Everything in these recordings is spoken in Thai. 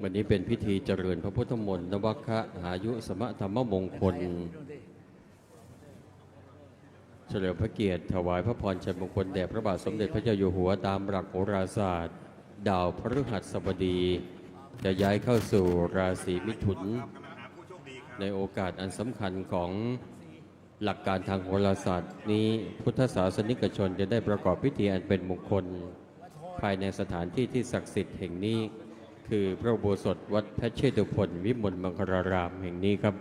วันนี้เป็นพิธีเจริญพระพุทธมนต์นวคะหายุสมะธรรมมงคลเฉลิมพระเกียรติถวายพระพรชัยมงคลแด่พระบาทสมเด็จพระเจ้าอยู่หัวตามหลักโหราศาสตร์ดาวพฤหัสบดีจะย้ายเข้าสู่ราศีมิถุนในโอกาสอันสำคัญของหลักการทางโหราศาสตร์นี้พุทธศาสนิกชนจะได้ประกอบพิธีอันเป็นมงคลภายในสถานที่ที่ศักดิ์สิทธิ์แห่งนี้คือพระอุโบสถวัดพระเชตุพนวิมลมังคลารามแห่งนี้ครับ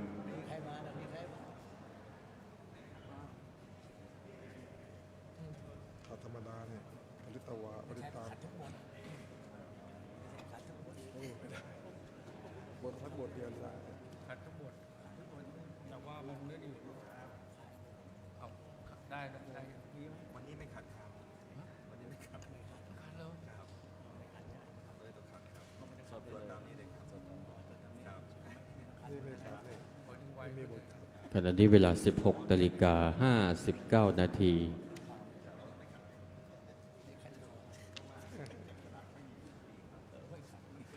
ธรรมดาเนี่ยปริตวาปริตาบทพักบทเดียวได้ขัดทั้งหมดแต่ว่ามันเรื่องอื่นเอาได้ได้วันนี้ไม่ขัดครับวันนี้ไม่ขัดเลยขัดแล้วครับเลยต้องขัดครับสอบตามนี้เลยครับครับนี่ไม่ขาดเลยไม่มีบท ขณะนี้เวลา 16:59 นาที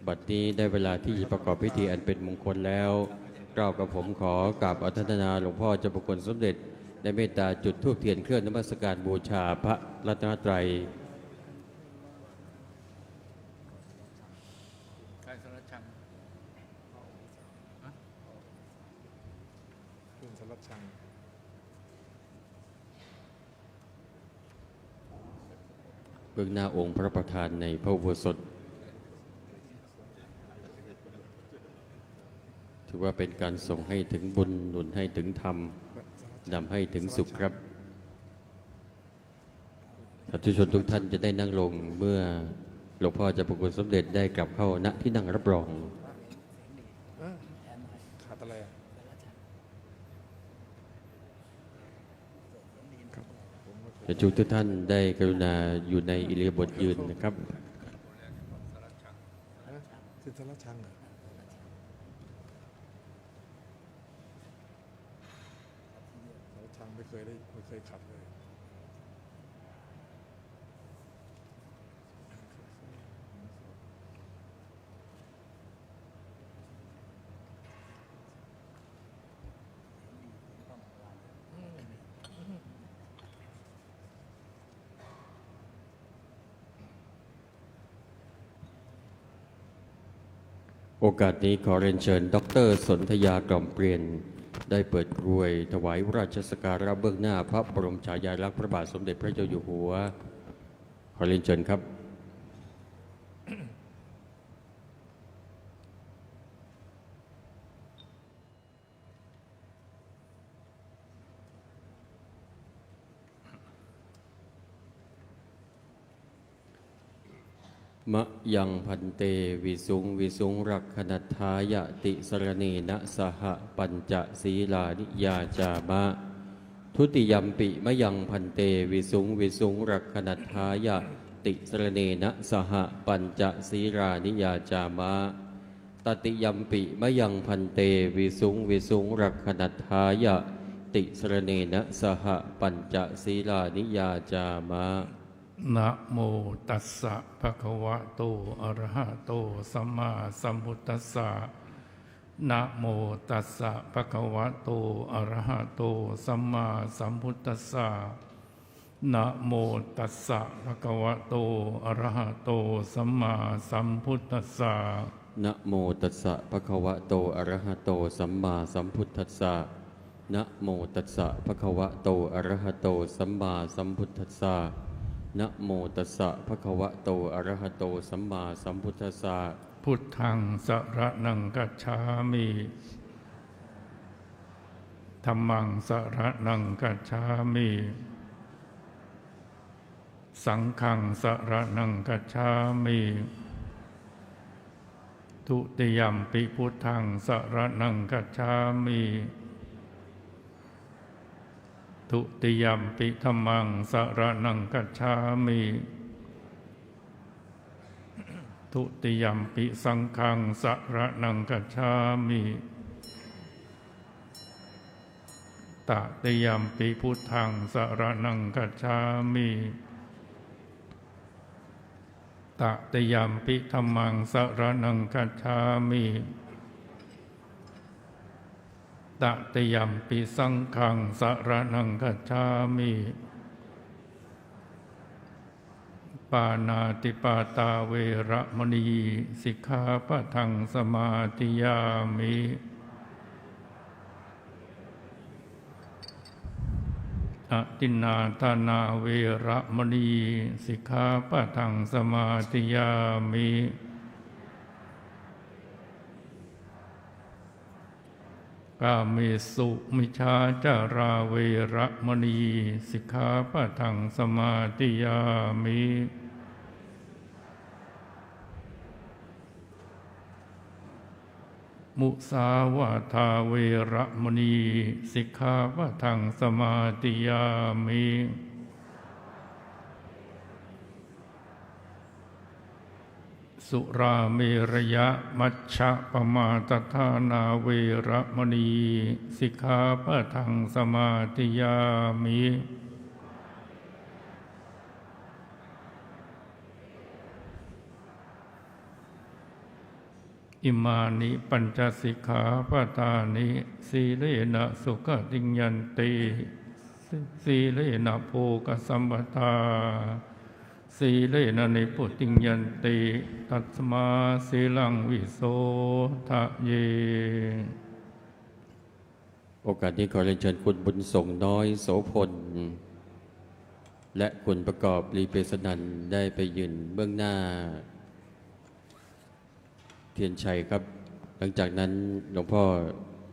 บัดนี้ได้เวลาที่จะประกอบพิธีอันเป็นมงคลแล้วเรากับผมขอกราบอาราธนาหลวงพ่อเจ้าประคุณสมเด็จได้เมตตาจุดธูปเทียนเครื่องนมัสการบูชาพระรัตนตรัยใครสารชังคุณสลัดชังเบื้องหน้าองค์พระประธานในพระอุโบสถถือว่าเป็นการส่งให้ถึงบุญหนุนให้ถึงธรรมนำให้ถึงสุขครับสาธุชนทุกท่านจะได้นั่งลงเมื่อหลวงพ่อเจ้าประคุณสมเด็จได้กลับเข้าณที่นั่งรับรองขาดอะไรอ่ะจะชูทุกท่านได้กรุณาอยู่ในอิริยาบถยืนนะครับสินสลัดชังเหรอสลัดชังไม่เคยขัดเลยโอกาสนี้ขอเรียนเชิญดร.สนธยากล่อมเปลี่ยนได้เปิดกรวยถวายราชสักการะเบื้องหน้าพระบรมฉายาลักษณ์พระบาทสมเด็จพระเจ้าอยู่หัวขอเรียนเชิญครับมะยังพันเตวิสุงวิสุงรักขณทายะติสรณีนะสหปัญจศีลานิยาจามะทุติยัมปิมะยังพันเตวิสุงวิสุงรักขณทายะติสรณีนะสหปัญจศีลานิยาจามะตติยัมปิมะยังพันเตวิสุงวิสุงรักขณทายะติสรณีนะสหปัญจศีลานิยาจามะนะโมตัสสะภะคะวะโตอะระหะโตสัมมาสัมพุทธัสสะนะโมตัสสะภะคะวะโตอะระหะโตสัมมาสัมพุทธัสสะนะโมตัสสะภะคะวะโตอะระหะโตสัมมาสัมพุทธัสสะนะโมตัสสะภะคะวะโตอะระหะโตสัมมาสัมพุทธัสสะนะโมตัสสะภะคะวะโตอะระหะโตสัมมาสัมพุทธัสสะนะโมตัสสะภะคะวะโตอะระหะโตสัมมาสัมพุทธัสสะพุทธังสรณังกัจฉามิธัมมังสรณังกัจฉามิสังฆังสรณังกัจฉามิทุติยัมปิพุทธังสรณังกัจฉามิทุติยัมปิธัมมังสรณังกัจฉามิทุติยัมปิสังฆังสรณังกัจฉามิตติยัมปิพุทธังสรณังกัจฉามิต ตติยัมปิธัมมังสรณังคัจฉามิตติยัมปิสังฆังสรณังคัจฉามิปานาติปาตาเวระมณีสิกขาปะทังสมาธิยามิอตินนาทานาเวระมณีสิกขาปะทังสมาธิยามิกาเมสุมิชาจาราเวระมณีสิกขาปะทังสมาธิยามิมุสาวาทาเวระมณีสิกขาปะทังสมาธิยามิสุราเมรยะมัชฌะปมาทฐานาเวระมณีสิกขาปะทังสมาธิยามิอิมานิปัญจสิกขาปทานิสีเลนะสุขติงยันติสีเลนะโภคสัมปทาสีเลนะนิพุติงยันติตัสมาสีลังวิโสทะเยโอกาสนี้ขอเรียนเชิญคุณบุญส่งน้อยโสพลและคุณประกอบลีเปสนันได้ไปยืนเบื้องหน้าเทียนชัยครับ หลังจากนั้นหลวงพ่อ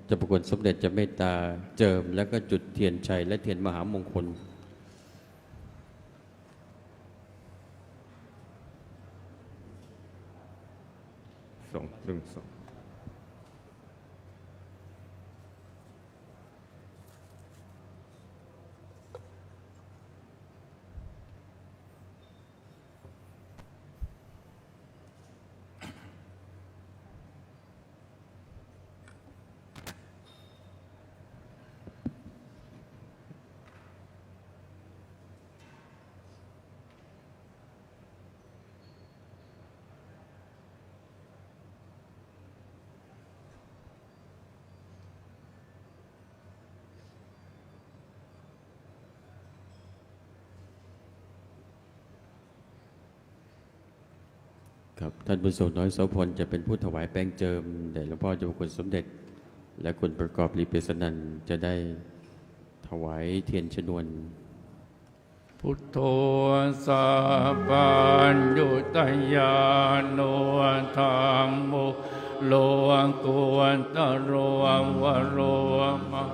เจ้าประคุณสมเด็จจะเมตตาเจิมแล้วก็จุดเทียนชัยและเทียนมหามงคลส่งครับท่านบุญส่งน้อยโสพลจะเป็นผู้ถวายแป้งเจิมแด่หลวงพ่อเจ้าคุณสมเด็จและคุณประกอบลีเปสนันจะได้ถวายเทียนชนวนพุทโธสัพพัญญุตยาโนธัมโมโลกุวันตโรวโรมะ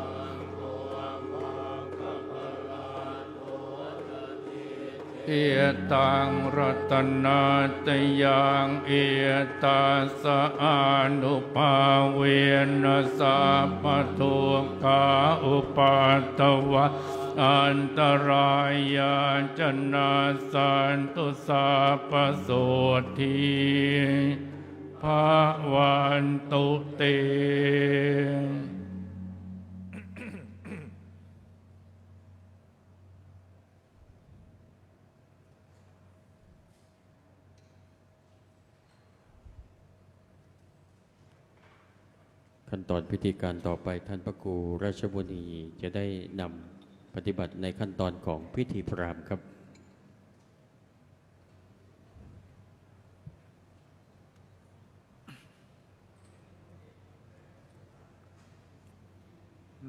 เอตังรัตนาตยังเอตัสสะอานุภาเวนัสสะปะทุกขาอุปัตตวะอันตรายาจนาสันตุสัพพโสทีภาวันตุเตขั้นตอนพิธีการต่อไปท่านพระครูราชบุนีจะได้นำปฏิบัติในขั้นตอนของพิธีพราหมณ์ครับ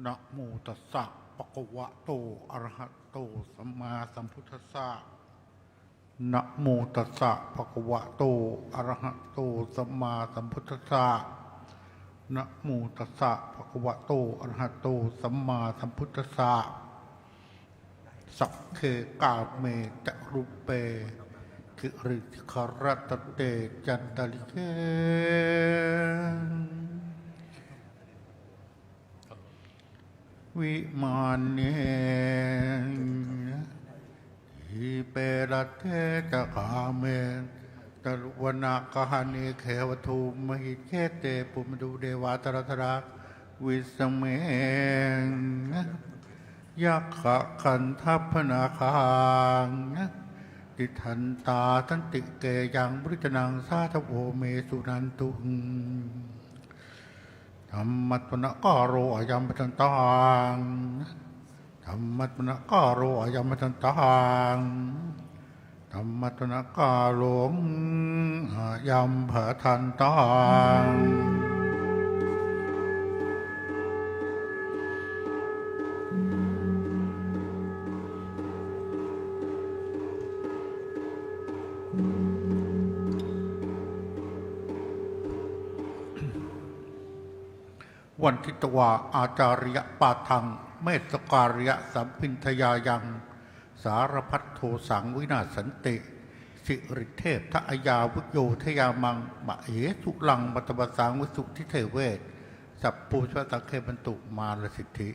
นะโมตัสสะภะคะวะโตอะระหะโตสัมมาสัมพุทธัสสะนะโมตัสสะภะคะวะโตอะระหะโตสัมมาสัมพุทธัสสะนะโมตัสสะภะคะวะโตอะระหะโตสัมมาสัมพุทธัสสะสัพเพกาเมตะรูปเปกิริคารตเตจันตลิเกวิมานเนหิเปรเทจะกาเมตลุวนาคาเนเขวทุมหิเขเตปุมดูเดวาตรธราวิสเมยักขะคันทัพพนาคัง ติทันตาทันติเกยังบริจนังสาธโวเมสุนันตุธรรมัตปนะกาโรอายัมปทันตังธรรมัตปนะกาโรอายัมปทันตังธรรมัตปนะกาโลอายัมปทันตังวันทิตวาอาจาริยปาทังเมตสการิยสัมพินทยายังสารพัดโทสังวินาศสันติสิริเทพทะอยาวุโยทยามังมะเหสุลังมัตบสังวิสุทธิเทเวศสัพปูชวตังเคบรรตุมาลสิทธิ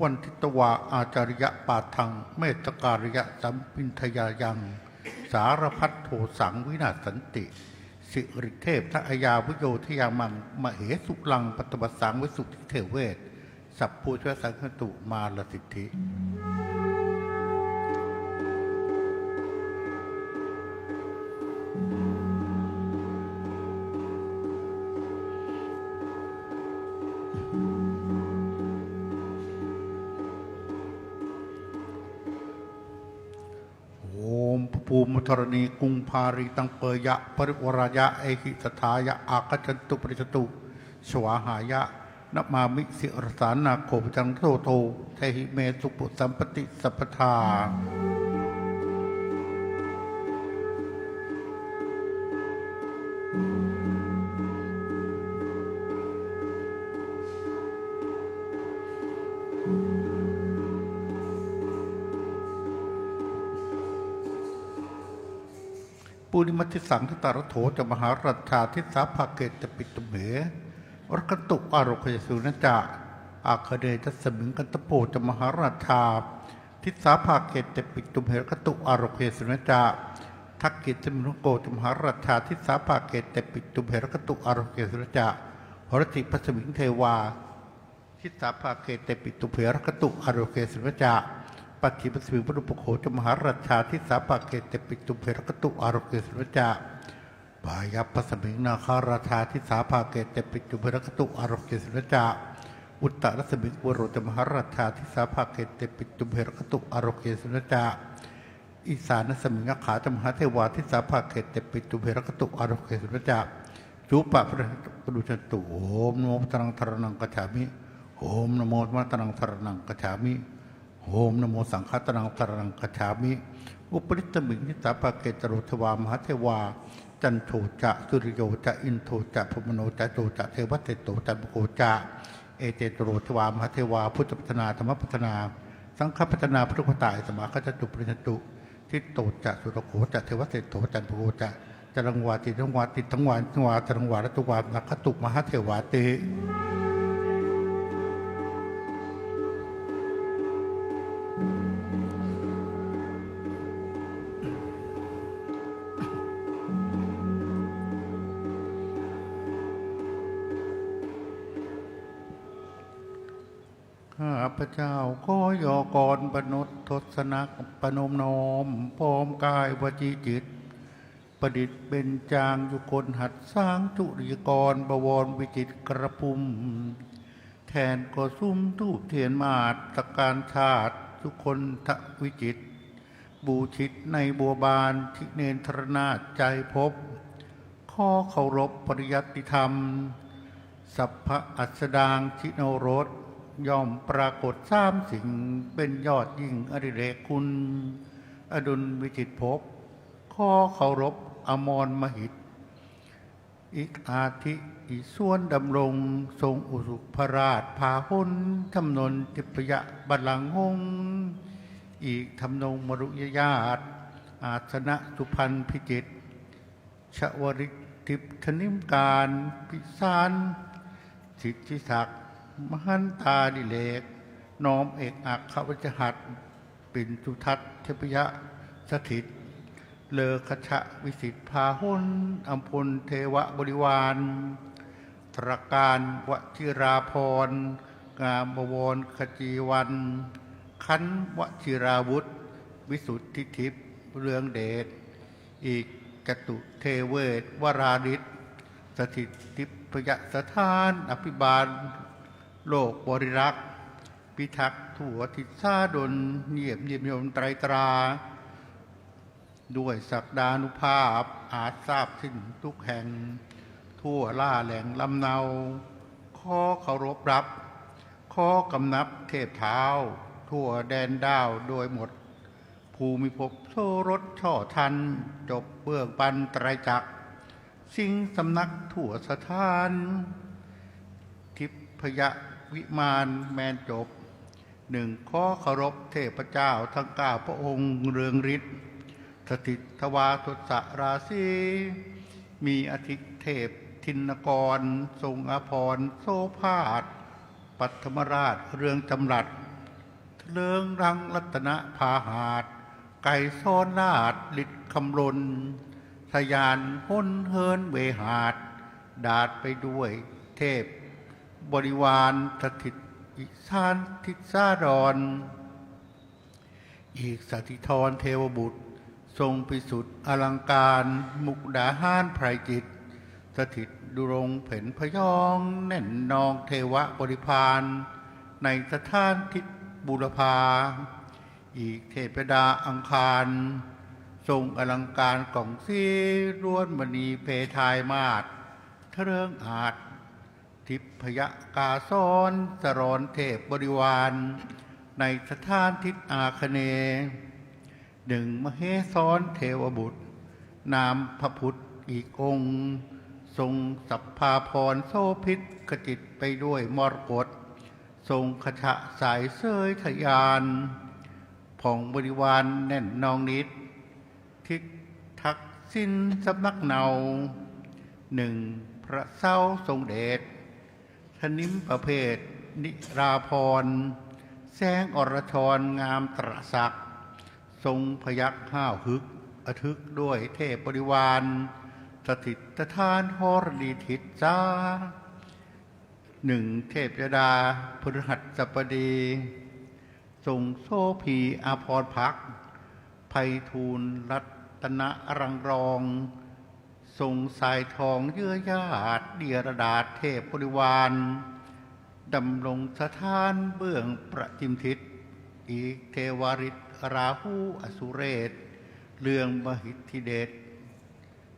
วันทิตวาอาจาริยปาทังเมตการิยสัมพินทยายังสารพัดโทสังวินาศสันติสิริเทพทะอยาวุโยทยามังมเหสุลังปัตตบสังวิสุทธิเทเวศสัพพูชวสังคตุมาลสิทธิภูมิธรณีกุงภาริตังเปยะปริวรายะเอหิสทายะอาคัจจตุปริจตุสวาหายะนะมามิสิรสานาโคปจังโตโตเทหิเมสุปุสัมปติสัพพทาปุริมัติสังทตารโถจะมหารัชาทิสาภาเกตปิตุเหวรกตุอารคยสุนจะอาคเดทัสมิงกันตโปจะมหาราชาทิสาภาเกตปิตุเหรกตุอารคยสุนจะทักกิจมินุโกจะมหาราชาทิสาภาเกตปิตุเหรกตุอารคยสุนจะหรติพัสมิงเทวาทิสาภาเกตปิตุเหรกตุอารคยสุนจะปัจฉิมสมิงพระอุปโขจะมหาราชาทิสาภาเกตปิตุเหรกตุอารคยสุนจะปายัพพสมิงนาคาราชาทิสาภาเกตปิตุเพรกตุอารคยสุนจาอุตตรสมิงวโรจมหาราชาทิสาภาเกตปิตุเพรกตุอารคยสุนจาอีสานสมิงขาจมหาเทวาทิสาภาเกตปิตุเพรกตุอารคยสุนจาจูปะพระดุจตุโอมนโมตรังธรนังกัจฉามิโอมนโมมัตรังธรนังกัจฉามิโอมนโมสังฆตรังธรนังกัจฉามิอุปริตมิงทิสาภาเกตโรทวามหาเทวาจันโทจะสุริโยจะอินโทจะพมโนจะโตจะเทวเตโตจะบุโกจะเอเตโตโรทวามหาเทวาพุทธพัฒนาธรรมพัฒนาสังฆพัฒนาพุทธคตายสมาคจตุปริญตุทิโตจะสุรโขจะเทวเตโตจันบุโกจะจรังวาติทังวาติทั้งวานทั้งวาจรังวาและตุวานักตุมหาเทวาติข้าพเจ้าขอยอกรบนุษทศนักปนมนมพร้อมกายวจีจิตประดิษฐ์เป็นจางอยู่คนหัดสร้างจุริกรบวรวิจิตกระพุมแทนก็ซุ้มทูบเทียนมาดตะการชาติทุกคนทวิจิตบูชิตในบัวบานทิเนนทรนาใจพบข้อเคารพปริยัติธรรมสัพพะอัสดางชิโนรสย่อมปรากฏสามสิ่งเป็นยอดยิ่งอริเรกคุณอดุลวิจิตภพข้อเคารพอมรมหิตอีกอาทิอีส่วนดำรงทรงอุสุภราชพาหุนทำนนทิพยบัลลังก์หงอีกทำนงมรุยญาติอาสนะสุพรรณพิจิตรชวริทิพธนิมการพิสารสิทธิศักดิ์มหันตาดิเลกน้อมเอกอักขวัจหัตถ ปิ่นสุทัศน์เทพยะสถิตเลอคชะวิสิทธพาหุนอัมพลเทวบริวารตรการวชิราพรงามบวรขจีวันขันวชิราวุธวิสุทธิทิพย์เรืองเดชอีกจตุเทเวศวราริศสถิตทิพยสถานอภิบาลโลกบริรักษ์พิทักษ์ทั่วทิศาดลเงียบเยี่ยมยมไตรตราด้วยศักดานุภาพอาจทราบสิ้นทุกแห่งทั่วล่าแหล่งลำเนาขอเคารพรับขอกำนับเทพเท้าทั่วแดนดาวโดยหมดภูมิภพโซรสช่อทันจบเบื้องปันไตรจักรสิงสำนักทั่วสถานทิพยวิมานแมนจบหนึ่งขอเคารพเทพเจ้าทั้งเก้าพระองค์เรืองฤทธิ์สถิตทวาทศราศีมีอธิเทพทินกรทรงอภรโสภาสปัทมราชเรืองจำรัดเลิงรังรัตนพาหาดไก่ซ้อนลาดฤทธิ์คำลนทยานพ้นเฮินเวหาดดาดไปด้วยเทพบริวารสถิตอิสานทิศาดรอีกสถิธรเทวบุตรทรงพิสุทธิ์อลังการมุกดาหารไพรจิตสถิตดุรงเผ่นพยองแน่นนองเทวบริพารในสถานทิศบุรพาอีกเทพดาอังคารทรงอลังการกล่องซีล้วนมณีเพทายมาศเทเริงอาจทิพยกาซ้อนสรอนเทพบริวารในสถานทิศอาคเนย์หนึ่งมเหสรเทวบุตรนามพระพุทธอีกองค์ทรงสัพพาพรโสพิษขจิตไปด้วยมรกตทรงขชะสายเสยทยานผ่องบริวารแน่นนองนิดทิกทักสิ้นสำนักเนาหนึ่งพระเศร้าทรงเดชธนิมประเภทนิราพรแสงอรชรงามตรศักดิ์ทรงพยักห้าวฮึกอทึกด้วยเทพบริวารสถิตทานหรดีทิศจ้าหนึ่งเทพยดาพฤหัสบดีทรงโสภีอาภรพักไพฑูรย์รัตนรังรองทรงสายทองเยื่อญาติเดียรดาษเทพบริวารดำรงสถานเบื้องประจิมทิศอีกเทวาริศราหูอสุเรศเรื่องมหิทธิเดช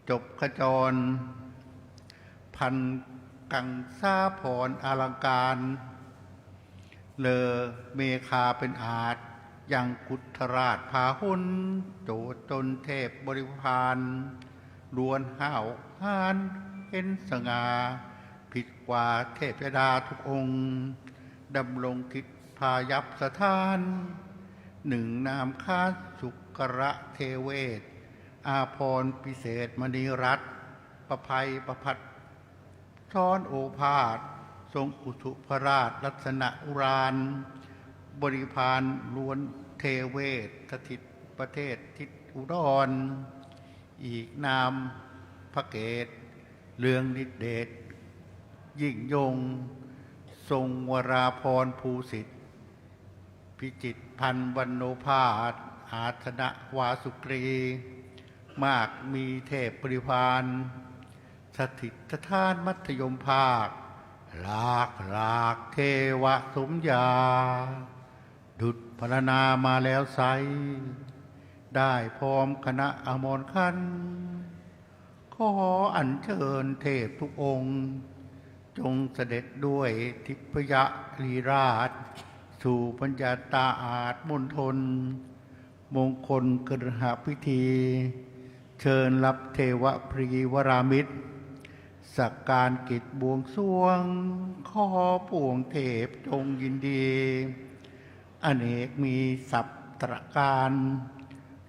จบขจรพันกังซาพรอลังการเลอเมคาเป็นอาจยังกุฏราชพาหุนโจตนเทพบริพารล้วนห้าวหานเห็นสง่าผิดกว่าเทพยดาทุกองค์ดำรงคิดพายับสถานหนึ่งนามค้าสุกระเทเวศอาพรพิเศษมณีรัตน์ประภัยประพัดซ้อนโอภาสทรงอุทุพราชลักษณะอุรานบริพารล้วนเทเวศสถิตประเทศทิศอุดรอีกนามพระเกศเรืองฤทธิเดชยิ่งยงทรงวราพรภูสิทธิ์พิจิตรพันวรรณภาสอาธนวาสุกรีมากมีเทพบริพารสถิตทานมัธยมภาคหลากเทวสมยาดุจพรรณนามาแล้วไซได้พร้อมคณะอมรคันขออัญเชิญเทพทุกองค์จงเสด็จด้วยทิพยลีราชสู่ปัญญาตาอาจมณฑลมงคลกฤหพิธีเชิญรับเทวพรีวรามิตรสักการกิจบวงสรวงขอปวงเทพจงยินดีอเนกมีสัพตรการ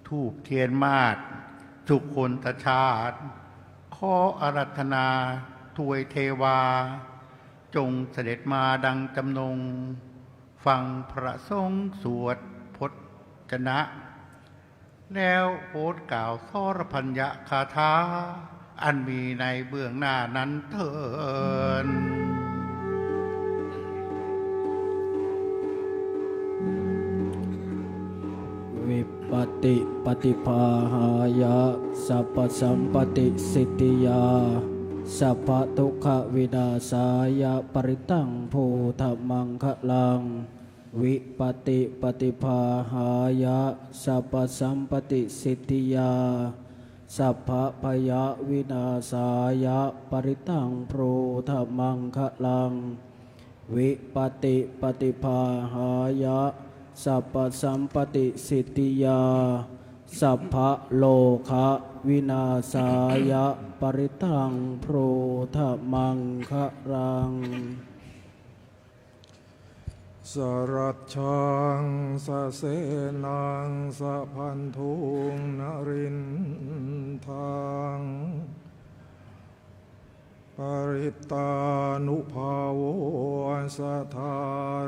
ทูปเทียนมาศสุคนตชาติขออารัธนาถวยเทวาจงเสด็จมาดังจำนงฟังพระสงฆ์สวดพจ จนะ แล้วโปรดกล่าวสรพัญญะคาถาอันมีในเบื้องหน้านั้นเถิด วิปติปฏิภาหายะสัพพสัมปติสิทธิยาสัพพทุกขวินาศายะปริตังภูธมังคะลังวิปติปฏิภาหายะสัพพสัมปติสิทธิยาสัพพพยะวินาศายะปริตังภูธมังคะลังวิปติปฏิภาหายะสัพพสัมปติสิทธิยาสัพพะโลคะวินาศายะปริตังโพธมังคะรัง สรัจชังสะเสนังสะพันธุงนรินทางปริตานุภาโวสัทธา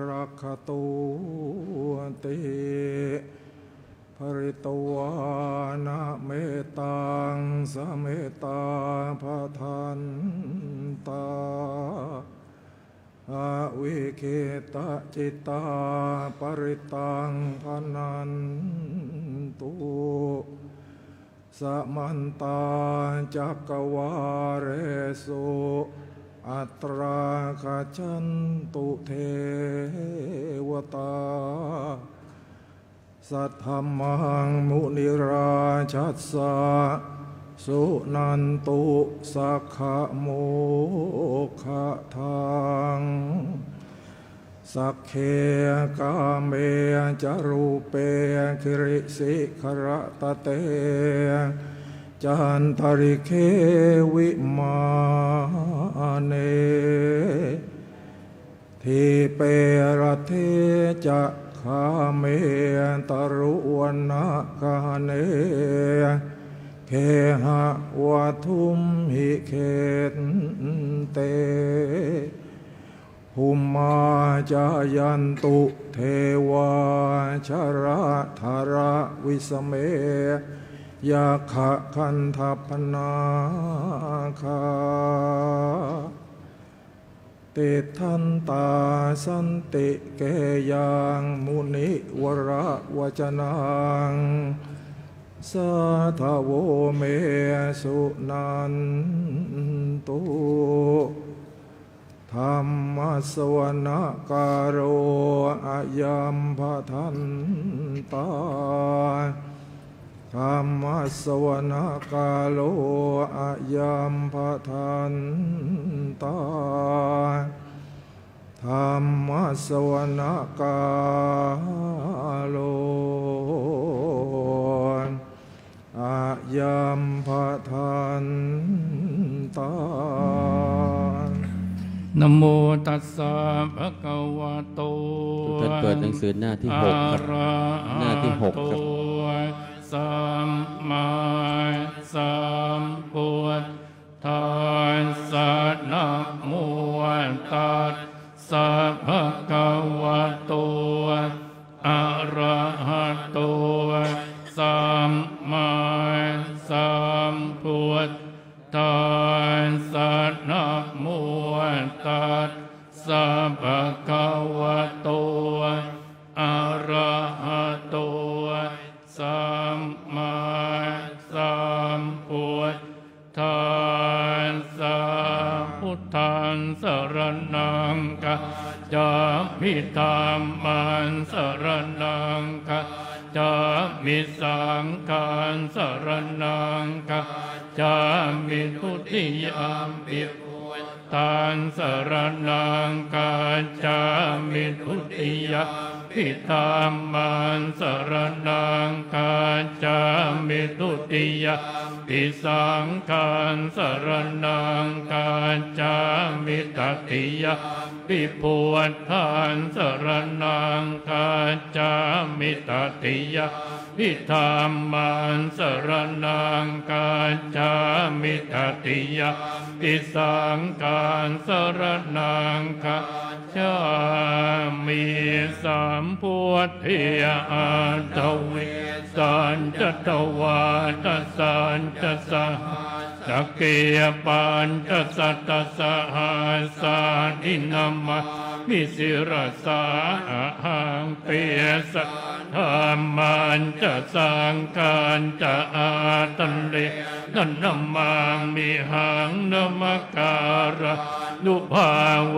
รักขตุติภริตวานะเมตังสะเมตตาภทันตาอวิเคตจิตตาปริตังพนันตุสมันตาจักวาเรสุอัตราคาจันตุเทวตาสัทธมังมุนิราชัสสะสุนันตุสักขโมขะทังสักเคกาเมจารูเปคิริสิขระตะเตจันทริเควิมาเนทีเปรเทจะคาเมตรุวันนะกาเนเคหะวัทุมหิเขตเตหุมมาจายันตุเทวาชระธาระวิสเมยาขะคันทัพนาคาเตทันตาสันติเกยังมุนิวระวจนังสัทธโวเมสุนันตุธรรมสวนการโรอายัมภทันตาธรรมสวนกาโลอายัมภทันตาธรรมสวนกาโลอายัมภทันตา นะโมตัสสะภะคะวะโต ทุกท่านเปิดหนังสือหน้าที่6ครับหน้าที่6ครับ สัมมาสัมพุทธัสสะนะโมตัสสะภะคะวะโตอะระหะโตสัมมาสัมพุทธัสสะนะโมตัสสะภะคะวะโตอะระหะโตสัมมาสัมพุทธัสสะพุทธังสรณังคัจฉามิธัมมังสรณังคัจฉามิสังฆังสรณังคัจฉามิทุติยมปิพุทธังสรณังคัจฉามิทุติยมปิธัมมังสรณังคัจฉามิทุติยมปิสังฆังสรณังคัจฉามิตติยมปิพุทธังสรณังคัจฉามิตติยมปิธัมมังสรณังคัจฉามิตติยมปิสังฆังสรณังคัจฉ ชามิสัมพุทธิยาตวิสันจตวาตสันจสหะเกียปันจสัตตสหัสสานินามามิสิรสาหังเปียสธรรมันจะสังการจะอาตันเลนันนามามิหังนมการะนุภาเว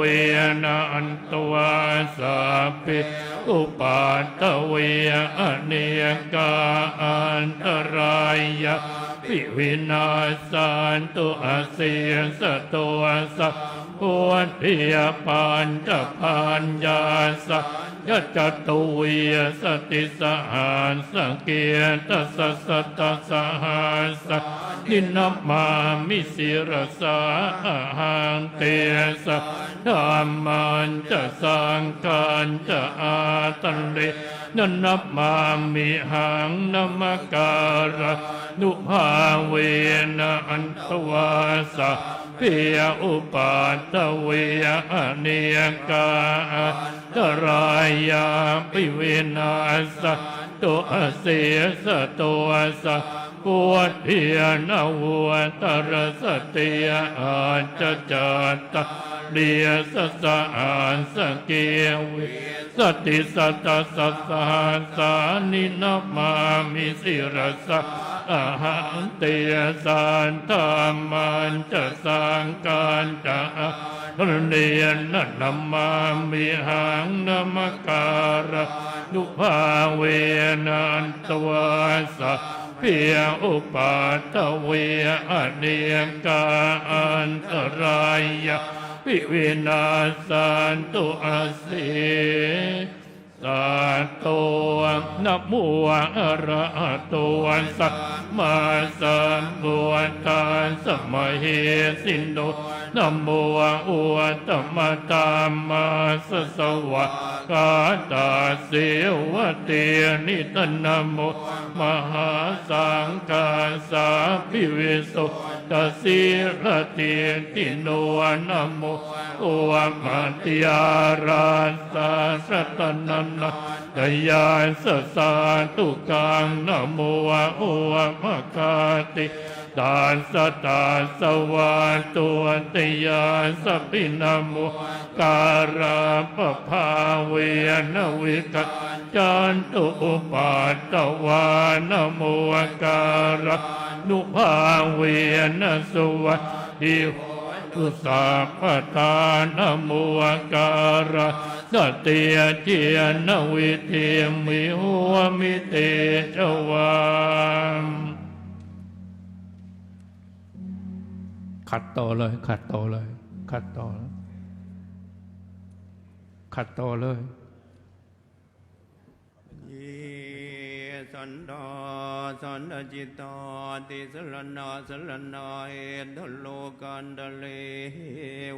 นะอันตวาสัพพิอุปาทเวอเนกาอันตรายะวิวินาสันตุอาเสียสตัวสัพพุทธิยปัญจปัญญาสัยจตุวิสติสหัสเกียรตสัสตสหัสนินัมมามิสิรสาหังเตสะธรรมันจะสังการจะอาตันเลนันนัมมามิหังนมการะนุภาเวนะอันตวาสะเพียอุปาทเวอเนกาตรายาปิเวนัสสะตุเสสะตัวสะพุทธิยนาวัวตรสติยอาจจัตตะเดียสสะอาสเกวิสติสัตตสัสสะสานินามามิสิรสะอาหังเตสันธรรมันจะสังการจะเนียนนัมมามิหังนมการะนุภาเวนันตวาสะเพียอุปาทเวอเนกาอันตรายะวิวินาสันตุอาเสสัตโตนะโมอะระหะโตสัมมาสัมพุทธัสสะมะเหสินโตนะโมอุตตมะธัมมัสสะสวะกาตาเสวะเตนิตนะโมมหาสังฆาสาภิวิสุทธัสสิรติติโนนะโมโอมัตติยาราสัสสะตนันนะตยาสสาตุกังนะโมโอมะคาติตาสตาสวะตัวตยาสัพพินะโมการะปะภาเวนวิกัจจันตุอุปาทวานะโมการะนุภาเวนสุวัตถิตุสัพพทานะโมการะสติยเจียนวิเทมิหัวมิเตจวามขัดต่อเลยขัดต่อเลยขัดต่อเลยขัดต่อเลยสันดาสันดาจิตตาติสรณาสรณาเหตุโลกันดเล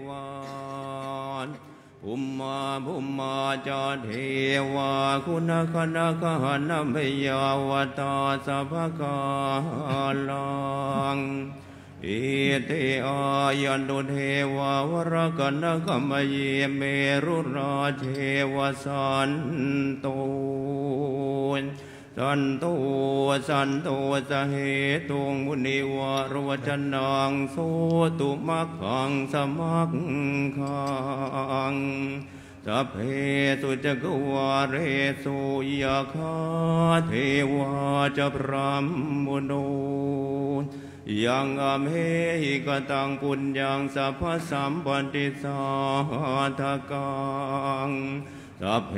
วานภูมิจาเทวาคุณคณะกหนเมยาวตาสัพพกาลังอิเตอายันตุเทวาวรกันกมเยเมรุราเทวสันตุสันตุสเหตุงมุนิวารวจนังโสตุมัคขังสมัคขังสัพเพสุจักวาเรสุยาคาเทวาจะพรหมุโนยังอเมหิกตังปุญญังสัพพสัมปันติสาทกังสัพเพ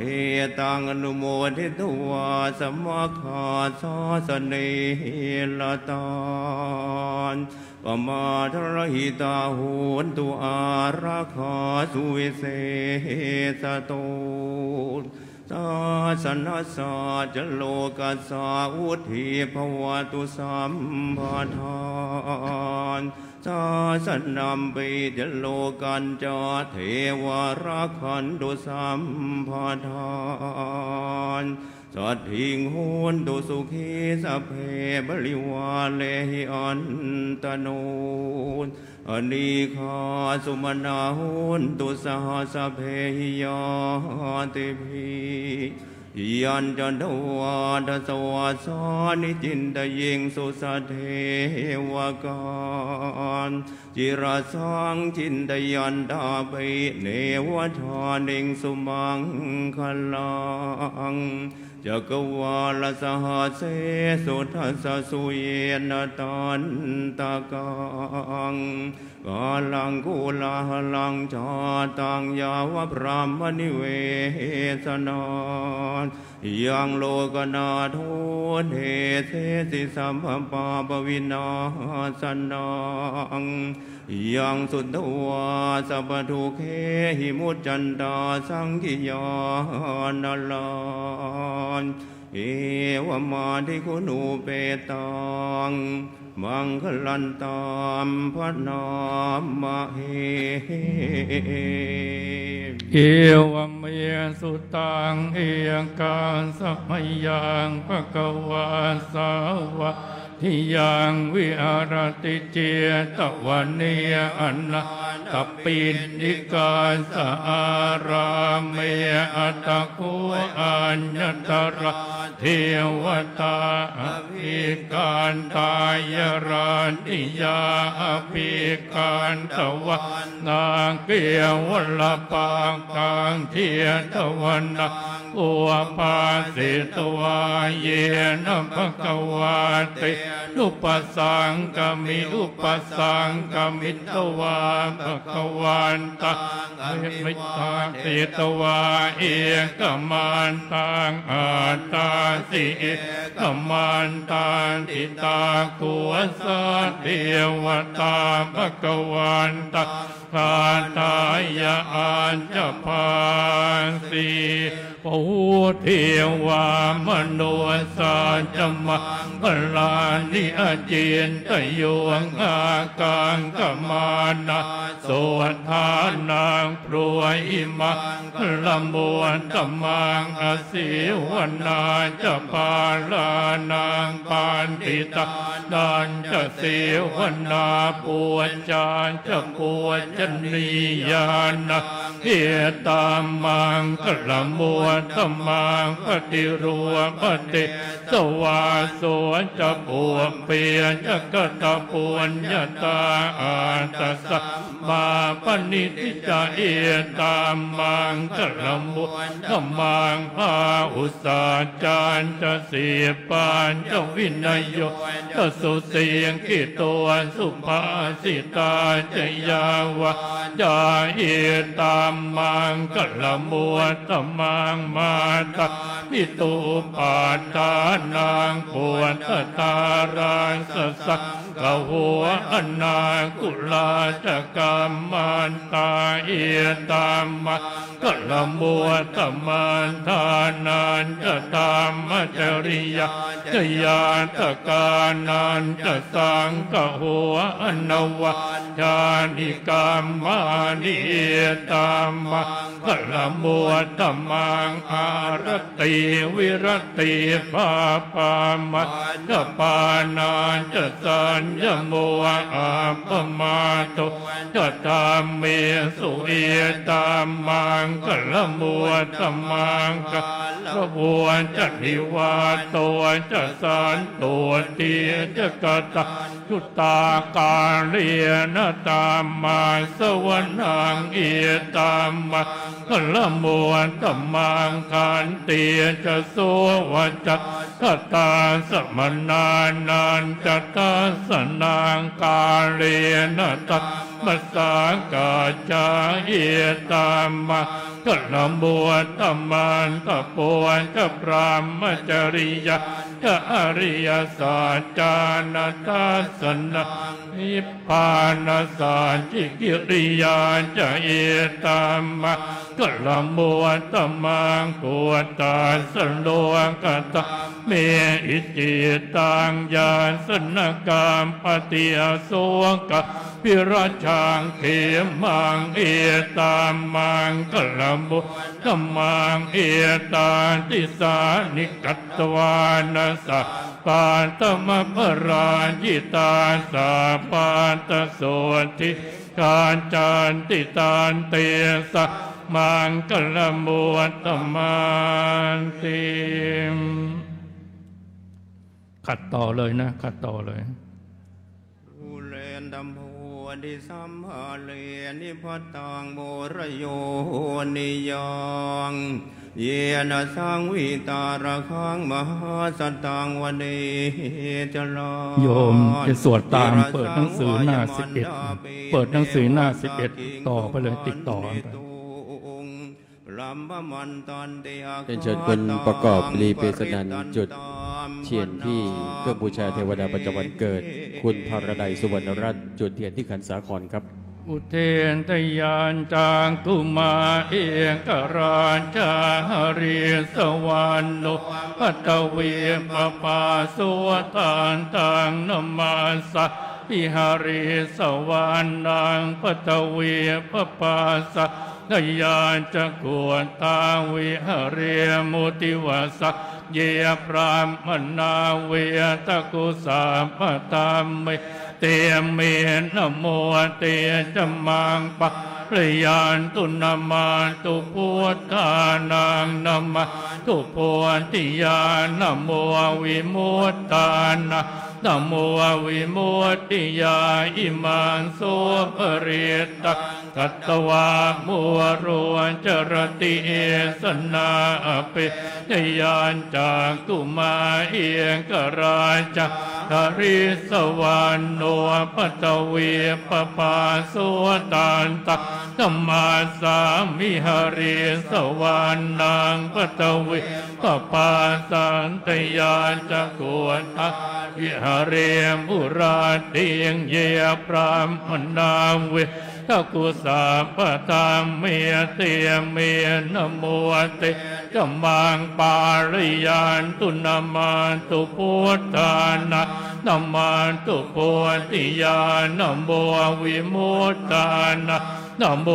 ตังอนุโมทิตวาสมัคขาสาสเนลตานปมาทรหิตาโหนตุอาราคาสุวิเศษโตสาสนาสาจโลกัสสาวุธิภวตุสัมปทานสาสนัมปิจโลกันจาเทวราคันตุสัมปทานสัตถิงโหนตุสุขีสัพเพบริวาเลหิอันตโน อนิคาสุมนาหุนตุสหัสเพหิยาติภิยัญจันทวาทัสวาสานิจินตยิงสุสเทวการจิราสังจินตยันตาปิเนวชานิงสุมังคลังจักวาลสหัสเสสุทัสสะสุเยนตันตะกังกาลังกุลาหลังชาตังยาวะพรามณิเวสนานยังโลกนาโทเทเสสิสัมภปาปวินาสนังยังสุตวาสัพพทุเคหิมุจจันตาสังกิยานลานเอวมาทิคุณูเปตังมังคลันตามพระนามเฮเอวเมสุตังเอกาสัพพยังภะคะวาสาวะทิยังวิหารติเจตวันเนยอันนะตปินิกาสอาราเมอัตตะโกอัญญตระเทวตาอภิการตายรานิยาอภิการตวะนาเกยวลปางกังเทียตวันนะอุปาสิตวาเยนะภะคะวาติอุปสังกมิอุปสังกมิตวาภะคะวันตังอมิตาสิตวาเอกมันตังอัตตาสิเอกมันตังทิตากุสะเทวตาภะคะวันตังคาตายะอัญจพาสีปูเทวามโนสาจมังคลานิอเจนตโยงอากังกมานะโสทานังพรวยอิมังลำบวนตมังอสิวนาจะปาลานังปานติตานันจะเสวนาปวจจานจะปวจจนียานะเอตามังกลมวตมังปฏิรูปฏิสวาโสจะปวเปียจะกตะปวนยตาอาตสัมมาปณิทิจาเอตามังกลมวตมังพาอุสาจารจะเสียปานจะวินัยโยจะสุเสียงกิตัวสุภาสิตาจะยาวะจาเอตามังกลมวตมังมาตามิตุปาทานังปวตตาราสสักกะหัวอนากุลาจะกรรมันตาเอตามังกลมวตมันทานันจะตามจริยาจะยาตกานันจะสังกะหัวอนวะชานิกรรมานิเอตามังกลมวตมังอารติวิรติปาปามะจะปานาจะสัญญโมอาปมาตุจะตามเมสุเอตามังกลมวตมังกะบวนจะนิวาตัวจะสันตัวเตียจะกตะจุตากาเลียนตามมาสวรนังเอตามังกลมวตมังคันเตียจะโสวจัตตาสมนานันจัตตาสนางกาเลียนตัมมัสสากาจาเอตามังกลมวตมันตะปวนจะพรามจริยาจะอริยสัจจานัตสนะนิพพานสัจจิกิริยาจะเอตามังกลมวตมังปวตาสโลกตะเมอิจิตังญาสนกามปฏิอโสกะ พิราชังเขมังเอตามังกลมุธรรมังเอตาติสานิกัตตวานัสสะปาตมะปรายิตาสาปาตโสทิกาจันติตานเตสะมังกลมุตตมันติขัดต่อเลยนะขัดต่อเลย รูเลนดัมโพดิสัมภาเลนิพัตตังโมระโยนิยังเยนะสังวิตาระคังมหาสัตตังวันเนจลา โยมจะสวดตามเปิดหนังสือหน้า11เปิดหนังสือหน้า11ต่อไปเลยติดต่อกันไป เป็นเชิญคุณประกอบลีเปสนันจุดเทียนที่เครื่องบูชาเทวดาประจำวันเกิด คุณภารดัยสุวรรณรัตน์จุดเทียนที่ขันสาครครับ อุเทนตยานจางกุมาเอกราชาหริสวรรณโนปัตเวปปาสุวตานตังนมาสะพิหาริสวรรณังปัตเวปปาสะนยานจักวตาวิหาเรมุติวสักเยพรามนาเวตกุสาปตามเมเตเมนโมเตจมังปะพระยานตุนามาตุพุทธานังนามาตุโพธิญาณโมวิมุตตานะนะโมวิมุตติยาอิมังโสภริตะกัตตวามุโรจรติเอสนาเปยยานจากกุมาเอกราชหริสวรรณโนปัตเวปปาโสตานตักธัมมาสามิหริสวรรณังปัตเวปปาสันตยานจักวตาวิหาเรมุราเตียงเยพรามนาเวทกุสาปตามเมเตเมนโมเตจมังปาริยานตุนามาตุพุทธานะนามาตุโพธิญาณโมวิมุตตานะนะโม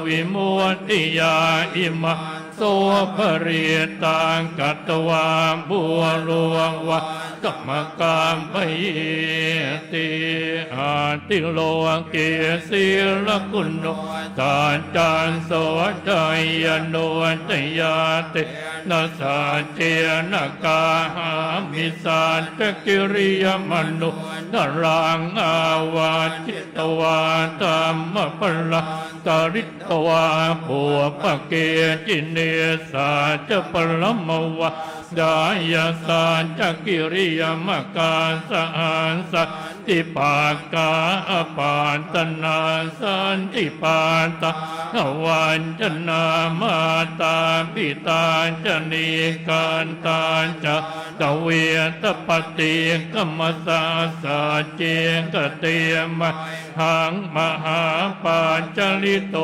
วิมุตติยาอิมะโสภริตังกัตตวาบัวลวงวะกัมมกามปยิติอาติโลเกศิลกุณโนตาจารโสดายโนตยาตินาสาเจนกาหามิสาจกิริยมนุนรังอาวาจิตวาตัมมะปะละตาริตวาปัวปะเกจิเนสาจะปรมวะดายาสาจักกิริยมกาสานสัตติปากาปานตนาสันติปาตาวันจนามาตาปิตาจนีการตาจะตเวตปฏิกัมมสาสาเจกเตมะหังมหาปาจลิโต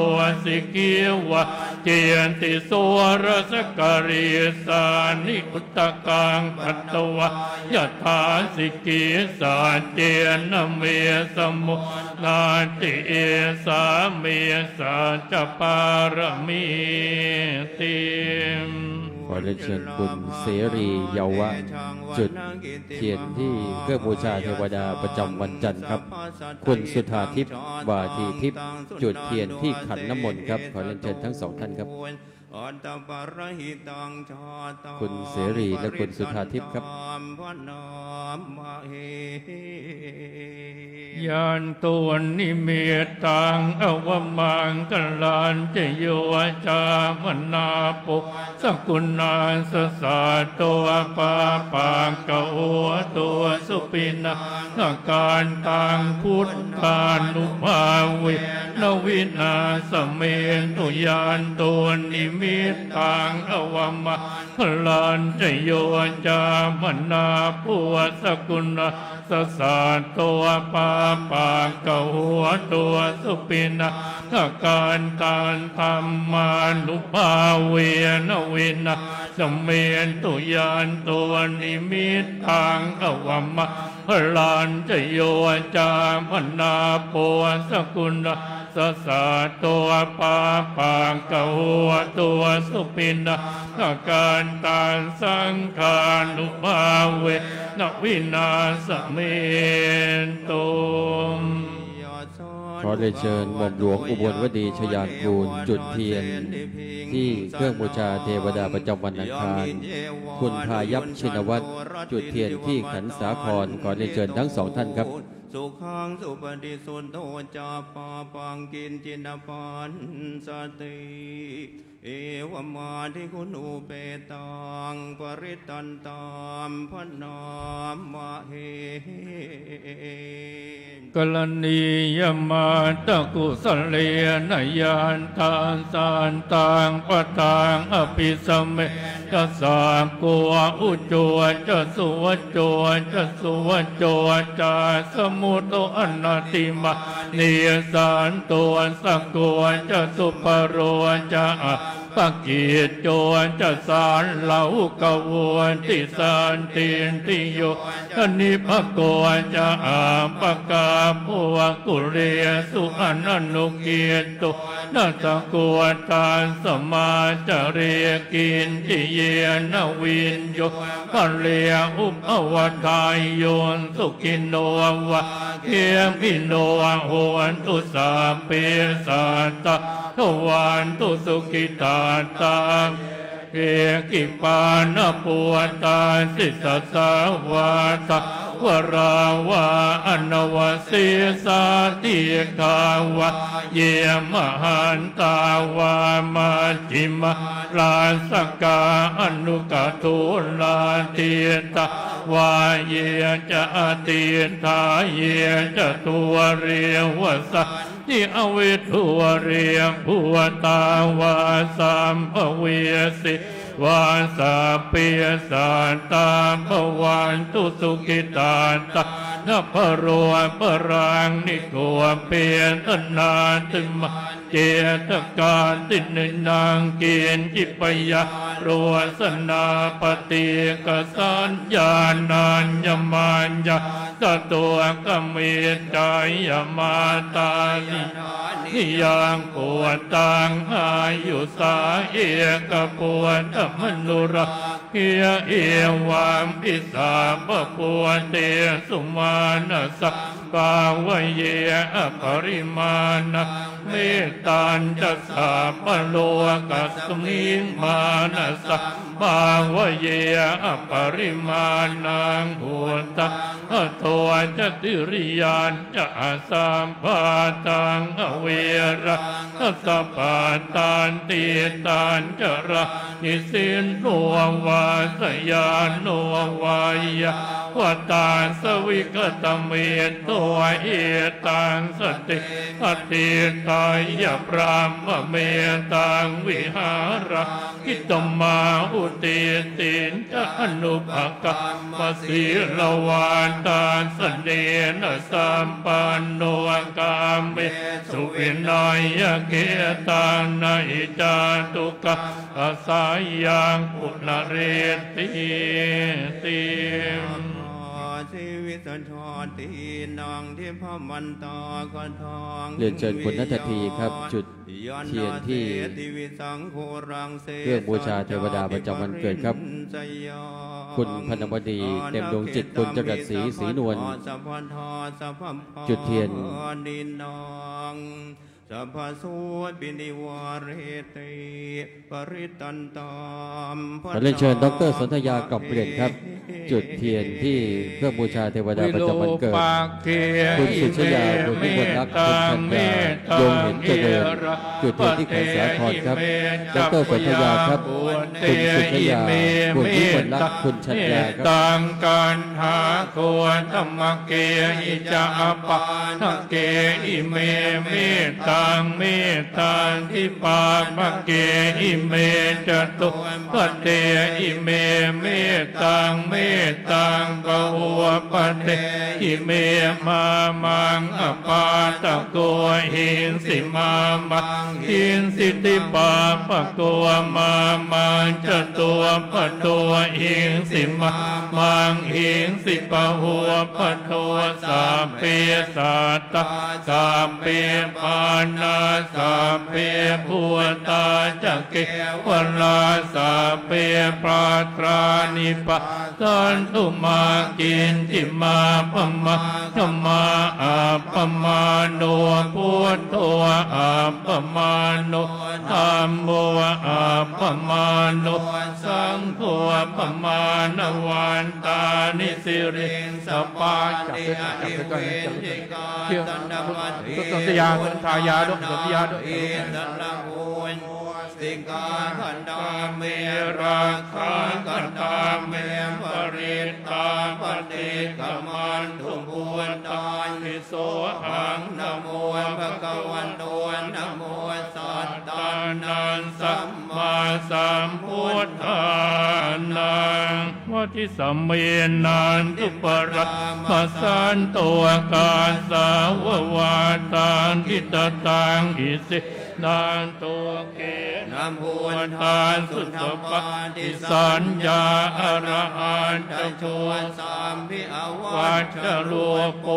สิกิวะเจนติโสรสกริสานิอุตตะกังปัตตวะยะถาสิกิสาเจนเมสมุนาติเอสาเมสาจปารมีติขอเรียนเชิญคุณเสรีเยาวะจุดเทียนที่เครื่องบูชาเทวดาประจำวันจันทร์ครับ คุณสุธาทิพย์วาทีทิพย์จุดเทียนที่ขันน้ำมนต์ครับขอเรียนเชิญทั้งสองท่านครับ คุณเสรีและคุณสุธาทิพย์ครับ ยานตัวนิเมตตังอวมังกลานเจโยจามนาปุสกุณาสสาตัวปาปางกโอตัวสุปินาการตังพุทธานุภาเวนวินาสเมตุยานตัวนิมิตตังอวมังกลานเจโยจามนาปุสกุณาส สสะตัวปาปากะหัวตัวสุปินะอาการการธรรมานุภาเวนวินะสมเมนตุยานตัวนิมิตทางอวัมมะพลานจโยจาพนาโปสกุลสสะตัวปาปากะหัวตัวสุปินะอาการตานสังขานุภาเวนวินาสเมนตุ ขอได้เชิญหม่อมหลวงอุบลวดีชยางกูลจุดเทียนที่เครื่องบูชาเทวดาประจำวันอังคารคุณพายัพชินวัตรจุดเทียนที่ขันสาครขอได้เชิญทั้งสองท่านครับ สุขังสุปฏิสุนโทจาปาปังกินจินปันสติเอวมาทิคุณอุเปตังปริตันตามพนามะเฮ กรณียมาตะกุสเลนยานทานสานต่างปะทางอภิสเมจะสากัวอุจวจะสุวจวจะสุวจวจะสมุตอนาติมาเนียสานตัวสักกัวจะสุปโรจะปะกิจโจจะสารเหลากวนติสานตินติโยนิภโกจะปะกาภูวกุเรสุอนันนุกิตุนัสกวตาสมาจเรกินจิเยนวินโยปะเลียอุปวทายโยนสุกินโนวะเคียงพิโนโหนตุสาเปสัตตะทวานตุสุกิตาตาเกกิปานปุวตาสิสสาวาตาวราวาอนวสีสาติกาวะเยมหันตาวามาจิมลาสกาอนุกทุลาเทียตวาเยจะเตียทาเยจะตัวเรียวสะที่อเวทุเรียงผัวตาวาสามภเวสิวาสาเปียสาตาภวันตุสุกิตาตานัพโรปรางนิโกเปียตนาติมาเจตการตินนางเกียนจิปยาโรสนาปฏิกสัญญาณัญญมานยาตตัวกเมตใจยมาตานิยังปวดตังอายุสาเอกปวดมนุระเฮียเอวามพิสาปปวดเตสุมานะสัพปาวเยปริมาณเมตตัญจะสาปโลกัสมิงมานะสัพปาวเยปริมาณังหุตะโตจะติริยานจะสัมปาตังเวระสัพพาตานติตานจระนิสินโนวาสยานโนวายะวตาสวิกตเมตตัวเอตังสติอติตายพรามเมตังวิหารกิตมาอุติตินจะอนุภกะมสีลวานตาสเนนสัมปันโนกามเมสุวินัยเกตังนาอิจาตุกะอาสายังปุณเรติติชีวิตชาตินางที่พมันตากทอง เรียนเชิญคุณณัฐทีครับจุดเทียนที่เครื่องบูชาเทวดาประจำวันเกิดครับคุณพนมดีเต็มดวงจิตคุณจรัสศรีศรีนวลจุดเทียน สัพพสุปินิวาเรติปริตันตามขอเรียนเชิญดร.สนธยากลับเปลี่ยนครับ จุดเทียนที่เครื่องบูชาเทวดาประจำวันเกิดคุณสุชยาบุญพิบูลรักคุณชัญญาโยงเห็นเจริญจุดเทียนที่ขันสาครครับดร.สนธยาครับคุณสุชยาบุญพิบูลรักคุณชัญญาครับตังการหาโกธรรมเกอิจาปะทะเกอิเมเมตังเมตังทิปาภะเกอิเมจตุปะเตอิเมเมตังเม ตังปะหัวปะเตหิเมมามังอปาตะโกหินสิมามังหินสิติปาปะโกมามังจตัวปะตัวหินสิมามังหินสิปะหัวปะตัวสัพเพสัตตาสัพเพปานาสัพเพภูตาจักเกวลาสัพเพปราตรานิปะสันตุมากินจิมาปะมาธรรมาอาปะมาโนพุทโธอาปะมาโนธัมโมอาปะมาโนสังโฆปะมาณวันตานิสิริสปาจับด้วยกันเชื่อต้นตยาต้นทายาด้วยต้นทยาด้วยสิกาขันตาเมราคังขันตาเมปริตตาปฏิกมันทุกุตตานิโสหังนะโมภะคะวันโตนะโมสัตตานังสัมมาสัมพุทธานังวัติสัมเมนันตุปรัมสันโตกาสาววาตังทิตตังอิสินันโตเกนะโมทานสุตปะติสัญญาอรหันตโชสัมภิอวัชโลโก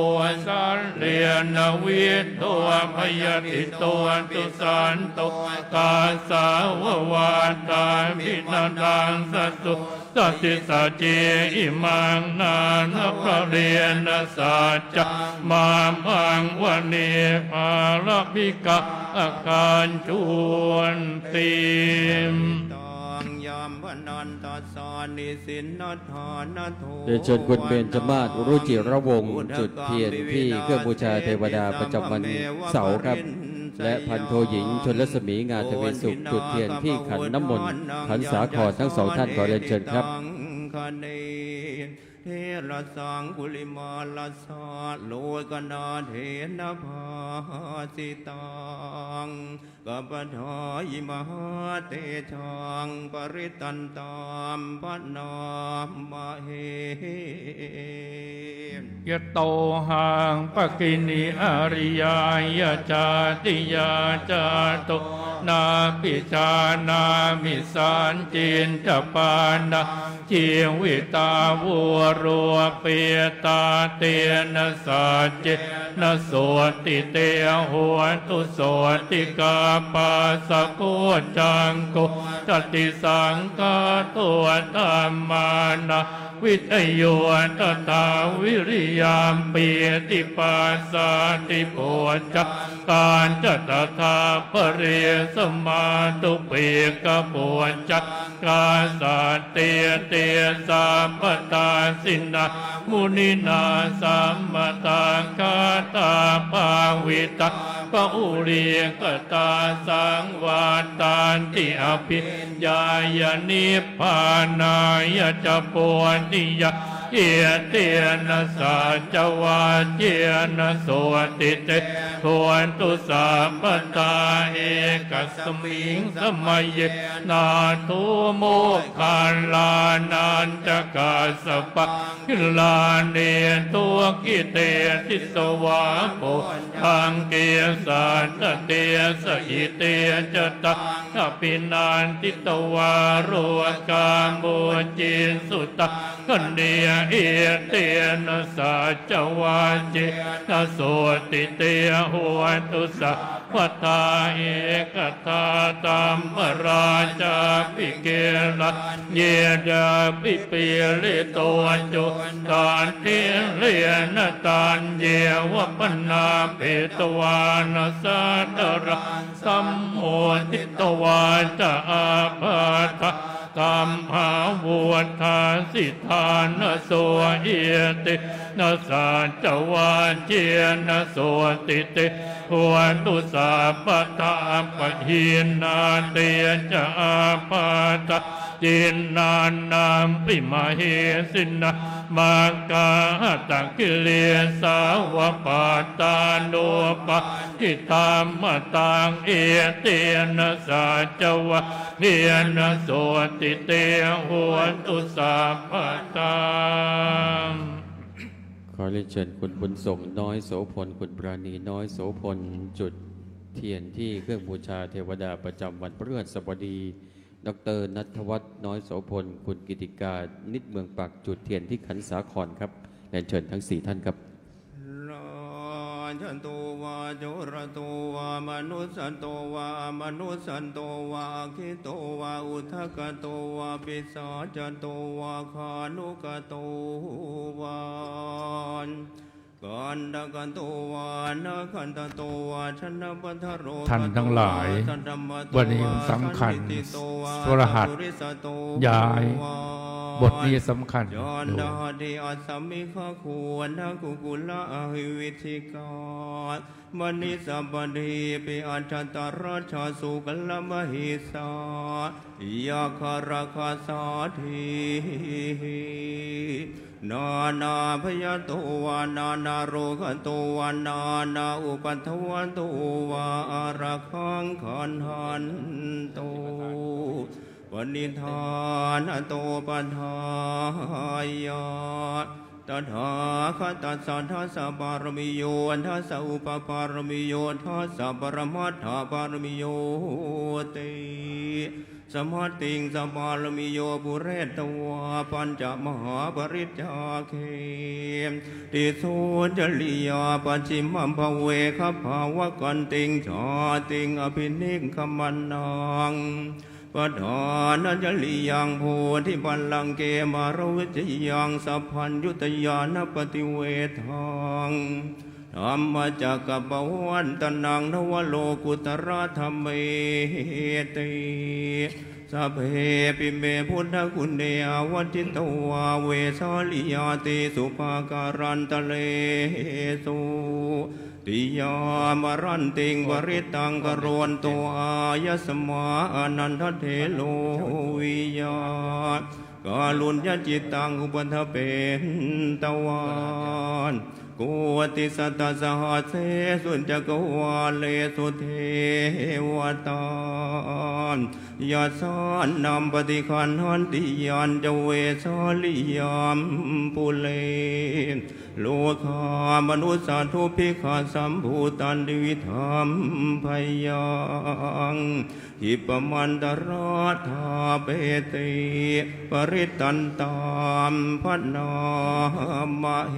สันเลียนวิทโตพยติโตตุสันโตกาสาววาตาพินันตังสัตตุสัตติสัจเจอิมังนานะพระเรียนสัจจมามังวันเนภาลภิกะอาการชวนตีมเรียนเชิญคุณเบญจมาศรุจิระวงศ์จุดเทียนที่เครื่องบูชาเทวดาประจำวันเสาร์ครับและพันโทหญิงชนรัศมีงานทวีสุขจุดเทียนที่ขันน้ำมนต์ขันสาครทั้งสองท่านขอเรียนเชิญครับเทระสังกุลิมาลสาโลกนาเทนภาสิตังกัปทายิมหาเตชังปริตันตามปนามเหยะโตหังปะกินิอาริยายะจาติยาจาโตนาปิชานามิสันจินจปานะจิวิตาวัวรัวเปียตาเตนะสัจเจนะโสติเตหัวตุโสติกาปาสะโกจังโกจติสังกาตัวธรรมานะวิทโยตตาวิริยามเปียติปัสสาติโพจักการจัตถาปเรสมาตุเปกโพจักกาสาเตเตสามปตาสินามุนินาสัมมตากาตาภาวิตาปะอุเรียกตาสังวาตานติอภิญาญานิพพานายจะปวนติยะเอียเตียนะสัจวาเจนะโสติเตโทนตุสัมปตาเอกสมิงสมัยนาทุโมคันลานันจะกาสปะลาเนตัวกิเตติสวาโปทังเกสันตเตสอิเตจตะอภินันติตวาโรกามโบจินสุตะคันเดียเอเตนะสัจวาเจนะโสติเตหัวตุสัพพทาเอกตาตัมมราชาปิเกละเยดาปิเปียลิโตจุตานเทเลียนตันเยวปนาเปตวานสัตระสัมโมทิตวาจะอาภาทะกัมหาวุฒาสิทานโสเอตินะสัจวาเจนะโสติเตหัวตุสัพพะทาปะหินาเตจะอาปาตะเจ จินนานนามปิมาเหสินะมากาตะกิเลสาวปาตาโนปะทิตามมตังเอเตนะสัจวะเพียนะโสติเตหัวตุสัพพตัง ขอเรียนเชิญคุณบุญส่งน้อยโสพลคุณปราณีน้อยโสพลจุดเทียนที่เครื่องบูชาเทวดาประจำวันพฤหัสบดีดรนัทวัฒน์น้อยโสพลคุณกิติการนิดเมืองปักจุดเทียนที่ขันสาครครับเรียนเชิญทั้ง4ท่านครับ ลาจันโตวาโจระโตวามนุสสันโตวามนุสสันโตวาคิโตวาอุทกโตวาปิสาจันโตวาคานุกโตวากันดกันโตวานาคันตโตวาชนะปัทโร ท่านทั้งหลายวันนี้สำคัญพระรหัสย้ายบทนี้สำคัญ จอนดาดีอัสมิขะควรนะกุกุละอหิวิธิกามณิสัพพดีปิอัจฉตราชาสุกลมหิสายาคาราคาสาธีนานาพยโตวานานาโรคโตวานานาอุปัฏฐวันโตวาอารักขังขันหันโตปณิธานโตปัฏฐายาตถาคตสัทธสะปารมิโยทัสสะอุปปารมิโยทัสสะปรมัตถปารมิโยติสมัตติงสปารมิโยปุเรตวาปัญจมหาปริจจาเคติโสจริยาปัจฉิมภเวคภาวกันติงชาติงอภินิคมันนังปทานจริยังโพธิปัลลังเกมารวิจยังสัพพัญยุตยานปฏิเวทังธรรมจักรปวันตนังนวโลกุตระธรรมเมติสัพเพปิเมพุทธคุณเดอวัติตวาเวสาลิยาติสุภาการันตะเลสุติยามรันติงวริตังกรวนตัวอายสมาอนันทเทโลวิยากาลุญญจิตตังอุปัฏฐเปนตวานโกติสัตตสหัสเสสุญจกวาเลสุเทวตานยาสานนำปฏิคันหันติยานจเวสาลิยามปุเลโลคามนุสสาทุภิกขาสัมภูตันดิวิธรรมพยังหิปมันตราธาเปติปริตันตามพันนามเห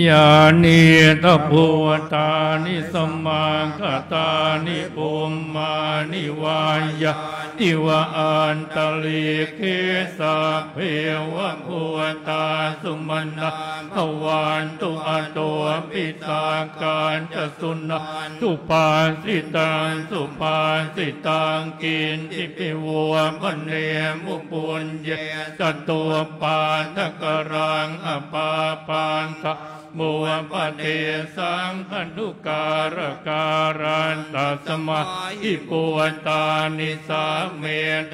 ยานิตภูตานิสมมาคตานิปุมมานิวายาติวะอันตลิเคสะเพวะภูตาสุมาณะภวันตุอโตปิตาการจสุนะทุปาสิตังสุปาสิตังกินจิปิวัวมเนมุปุญเยจตุปาทกรังอปาปันทะมัวปะเทสังอนุการการันตัสมาอิปุวตานิสาเม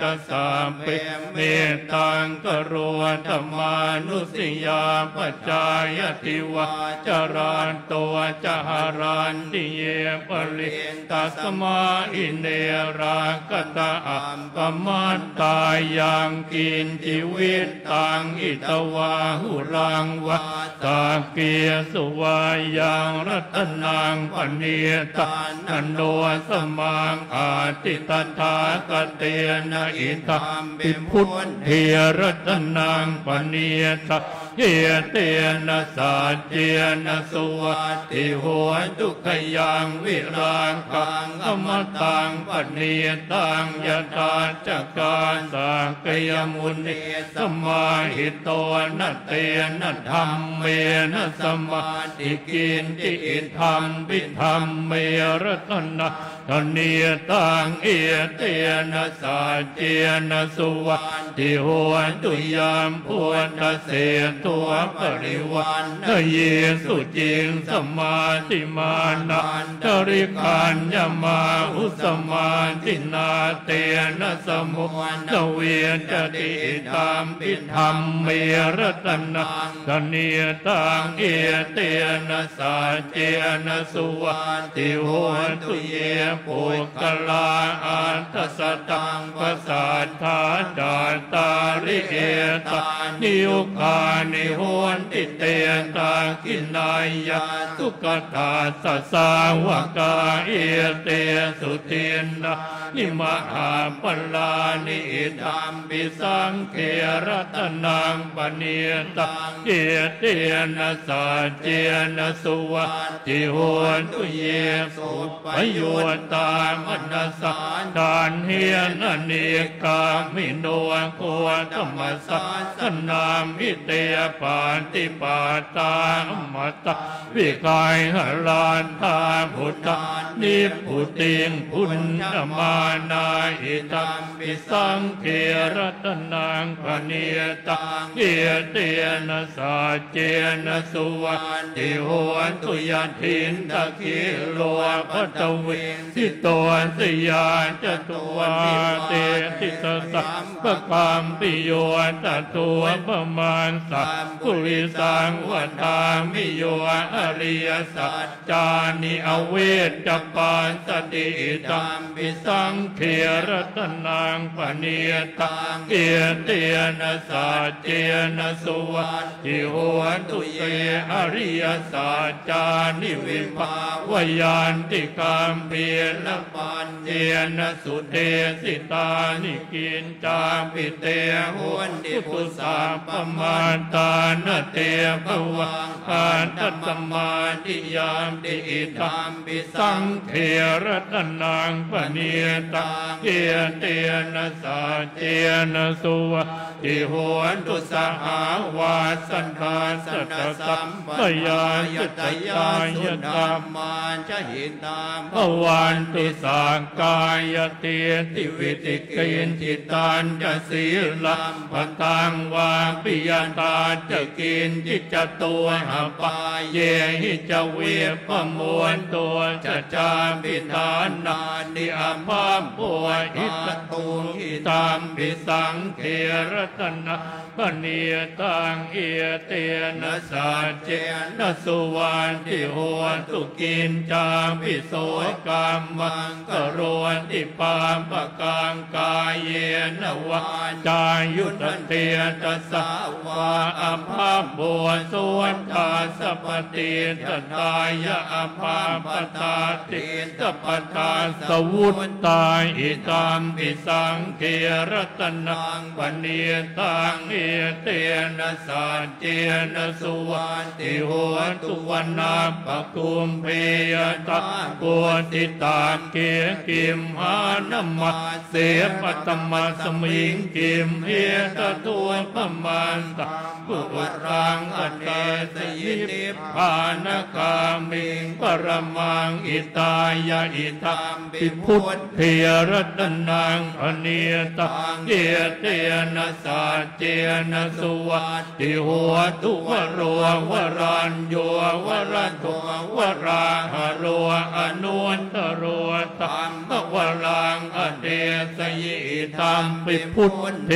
ตสาเปเมตังกโรธรรมานุสิยาปัจจายติวะจารานตัวจหารันติเยปริตัสมาอินเนรากตาปมัตตายังกินจิวิตตังอิตวาหุรังวะตาเกียสุวายังรัตนังปณิตานันโนสมังอาติตถาคเตนะอิทัมปิพุทเทรัตนังปณิตาเยเตนะสัจเจนะสุวัติโหตุขยังวิรังกังอมตังปณิตังยตาจักการสักยมุนีสมาหิโตนะเตนะธรรมเมนะสมาติกินติธรรมปิธรรมเมรตนะ ธเนียตังเอเตนะสัจเจนะสุวัตติโหตุยามพุทธเสตัวปริวันนเยสุจิงสมาธิมานันตริคัญญมาอุสมาทินาเตนะสมุนเวจติตามปิธรรมเมรตนังธเนียตังเอเตนะสัจเจนะสุวัตติโหตุเยปุกลาอันตสตังปสัทธาจาตาริเอตานิยุคานิโหติเตตากินายยะสุกตาสสาวกาเอเตสุตินนะนิมหาปลานิธรรมปิสังเขรัตนังปเนียตังเอเตนะสัจเจนะสุวัตติโหตุเยสุปโยตามนัสสาดานเฮียนเนกามิโนโคธรรมสัสนามิเตปาติปาตาอมตะวิกายหลานธาพุทธานิพุติงพุทธมานาอิตัมปิสังเขรัตนังปเนียตังเอเตนะสัจเจนะสุวัตติโหตุยันทินตะกิโลภัตวิสิโตสยาจตุวาเตติสสัมปะกามปิโยตัตัวประมาณสัพพุริสังวัฏฐามิโยอริยสัจจานิอเวจจปานสติตัมปิสังเขรัตนังปเนียตังเอเตนะสัจเจนะสุวัตติโหตุเยอริยสัจจานิวิภาวยันติกามเพียรปัญเจนะสุเทสิตานิกินจามปิเตโหติปุสสาปมาตานเตภวังอาตัตมาติยามติธรรมปิสังเขรัตนังปเนียตังเอเตนะสัจเจนะสุวัตติโหตุสหาวาสันทาสัตตสัมปยายตยาสุธรรมาจะหิตามภวันตุสังกายติติวิติกินจิตันจะศีลัมปตังวาปิยตาจะกินจิตจตัวหปาเยหิจเวปมวนตัวจะจามปิทานานิอภาปวหิตตุหิตามปิสังเขรัตนะปเนียตังเอเตนะสัจเจนะสุวัตติโหตุกินจามปิโสกรรมังกโรติปามปะกังกายเยนวาจายุตเตตสาวาอภาโบสวนทาสปฏิตตายะอภาปตาติตปตาสวุตตาอิตามปิสังเขรัตนังปเนียตังเอเตนะสัจเจนะสุวัตติโหตุวันนาปกุมเพยตาโกติตาเกกิมหานมัสเสปตมัสมิงกิมเฮตตัวปมันตาปุรังอเนสยิติภานกามิงปรมังอิตายะอิทัมปิพุทธเทรัตนังอเนียตังเอเตนะสัจเจนะสุวัตติโหตุวโรวรัญโยวรันโทวราหโรอนุนตโรตัมมวรังอเนสยิตัมปิพุทธเท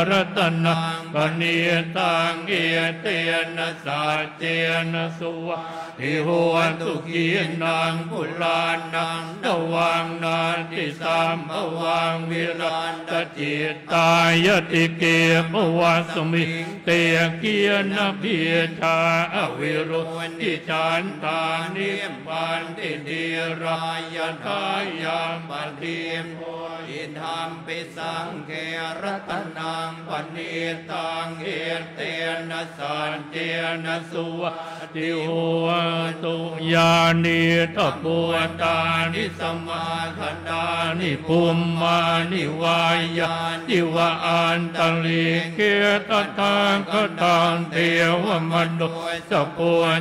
รัตนังอเนียตังเอเตนะสัจเจนะสุวัตติโหตุกีนังปุรานังนวังนาติสัมภวังวิรันตจิตตายติเกภวัสมิเตเกียนพิชาอวิรุติจันตานิมปันติเดรายทายามปฏิมอิธรรมปิสังเขรัตนังปเนียตังเอเตนะสัจเจนะสุวัตติโหตุญาณิทปุตานิสมาคตานิภูมมานิวายานิวะอันตลิเกตตังคตังเทวมนุสสะโพ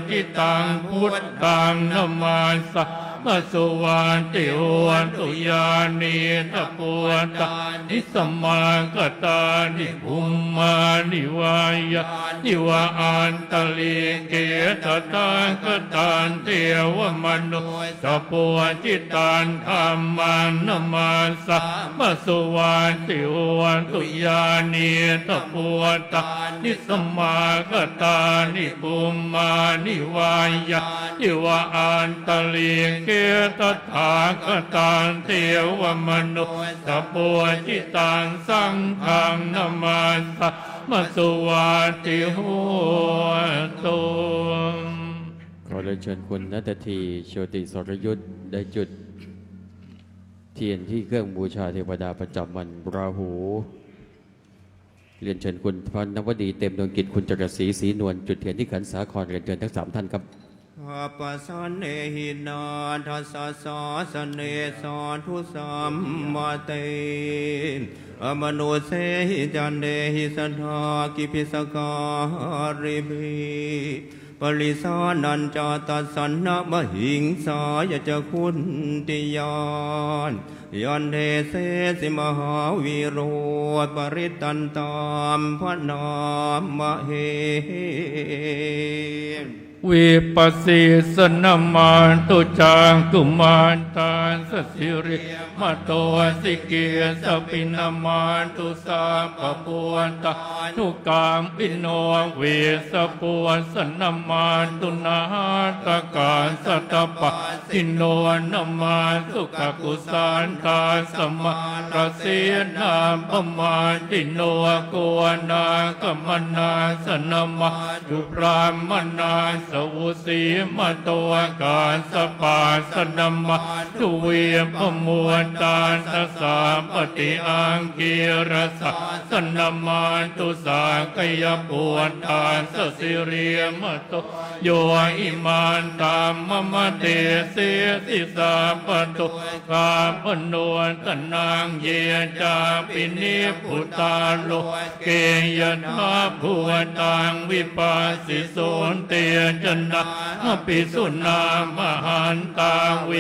จิตังพุทธังนมาสสะ มาสุวันติโหนตุยานีตะปวตานิสมากตานิภูมิมานิวายานิวาอันตลิเกตตากตันเทวมนุสปวจิตันธรรมันนมาสะมาสุวันติโหนตุยานีตะปวตานิสมากตานิภูมิมานิวายานิวาอันตลิเกตถากตันเทวมนุสปวจิตังสังฆังนมาสะมาสุวัติโหตุ ขอเรียนเชิญคุณนัตทีโชติสรยุทธได้จุดเทียนที่เครื่องบูชาเทวดาประจำวันราหูเรียนเชิญคุณพระนวดีเต็มดวงกิจคุณจรศรีศรีนวลจุดเทียนที่ขันสาครเรียนเชิญทั้ง3ท่านครับ ข้าปัสสะเนหินาทัสสะสาสเนสาธุสัมมาเตอมโนเสหิจันเดหิสัทธากิพิสการิภิปริสานัญจาตัสสนะมหิงสายจะคุณติยานยันเทเสสิมหาวิโรธปริตันตามพระนามเห วิปัสสิสนมานตุจางกุมารตานสสิริมาโตสิเกสปินามานตุสาปปวนตาทุกามปิโนเวสปวนสนมานตุนาตการสัตปะทิโนนามาสุขกุสานตาสมาระเสนาปมาติโนโกนากมนาสนมาจุพรามนาสวุสีมาตัวการสปาสนัมมาทุเวียพมวนตาสสาปฏิอังกีรสะสนัมมาตุสากยปวดตาสสิเรียมโตโยอิมานตามมมเตเสติสาปตุกาปนวนตนางเยจาปินิพุตาโลเกยนาภูตังวิปัสสิโสนเตจนะปิสุนามหันตังเว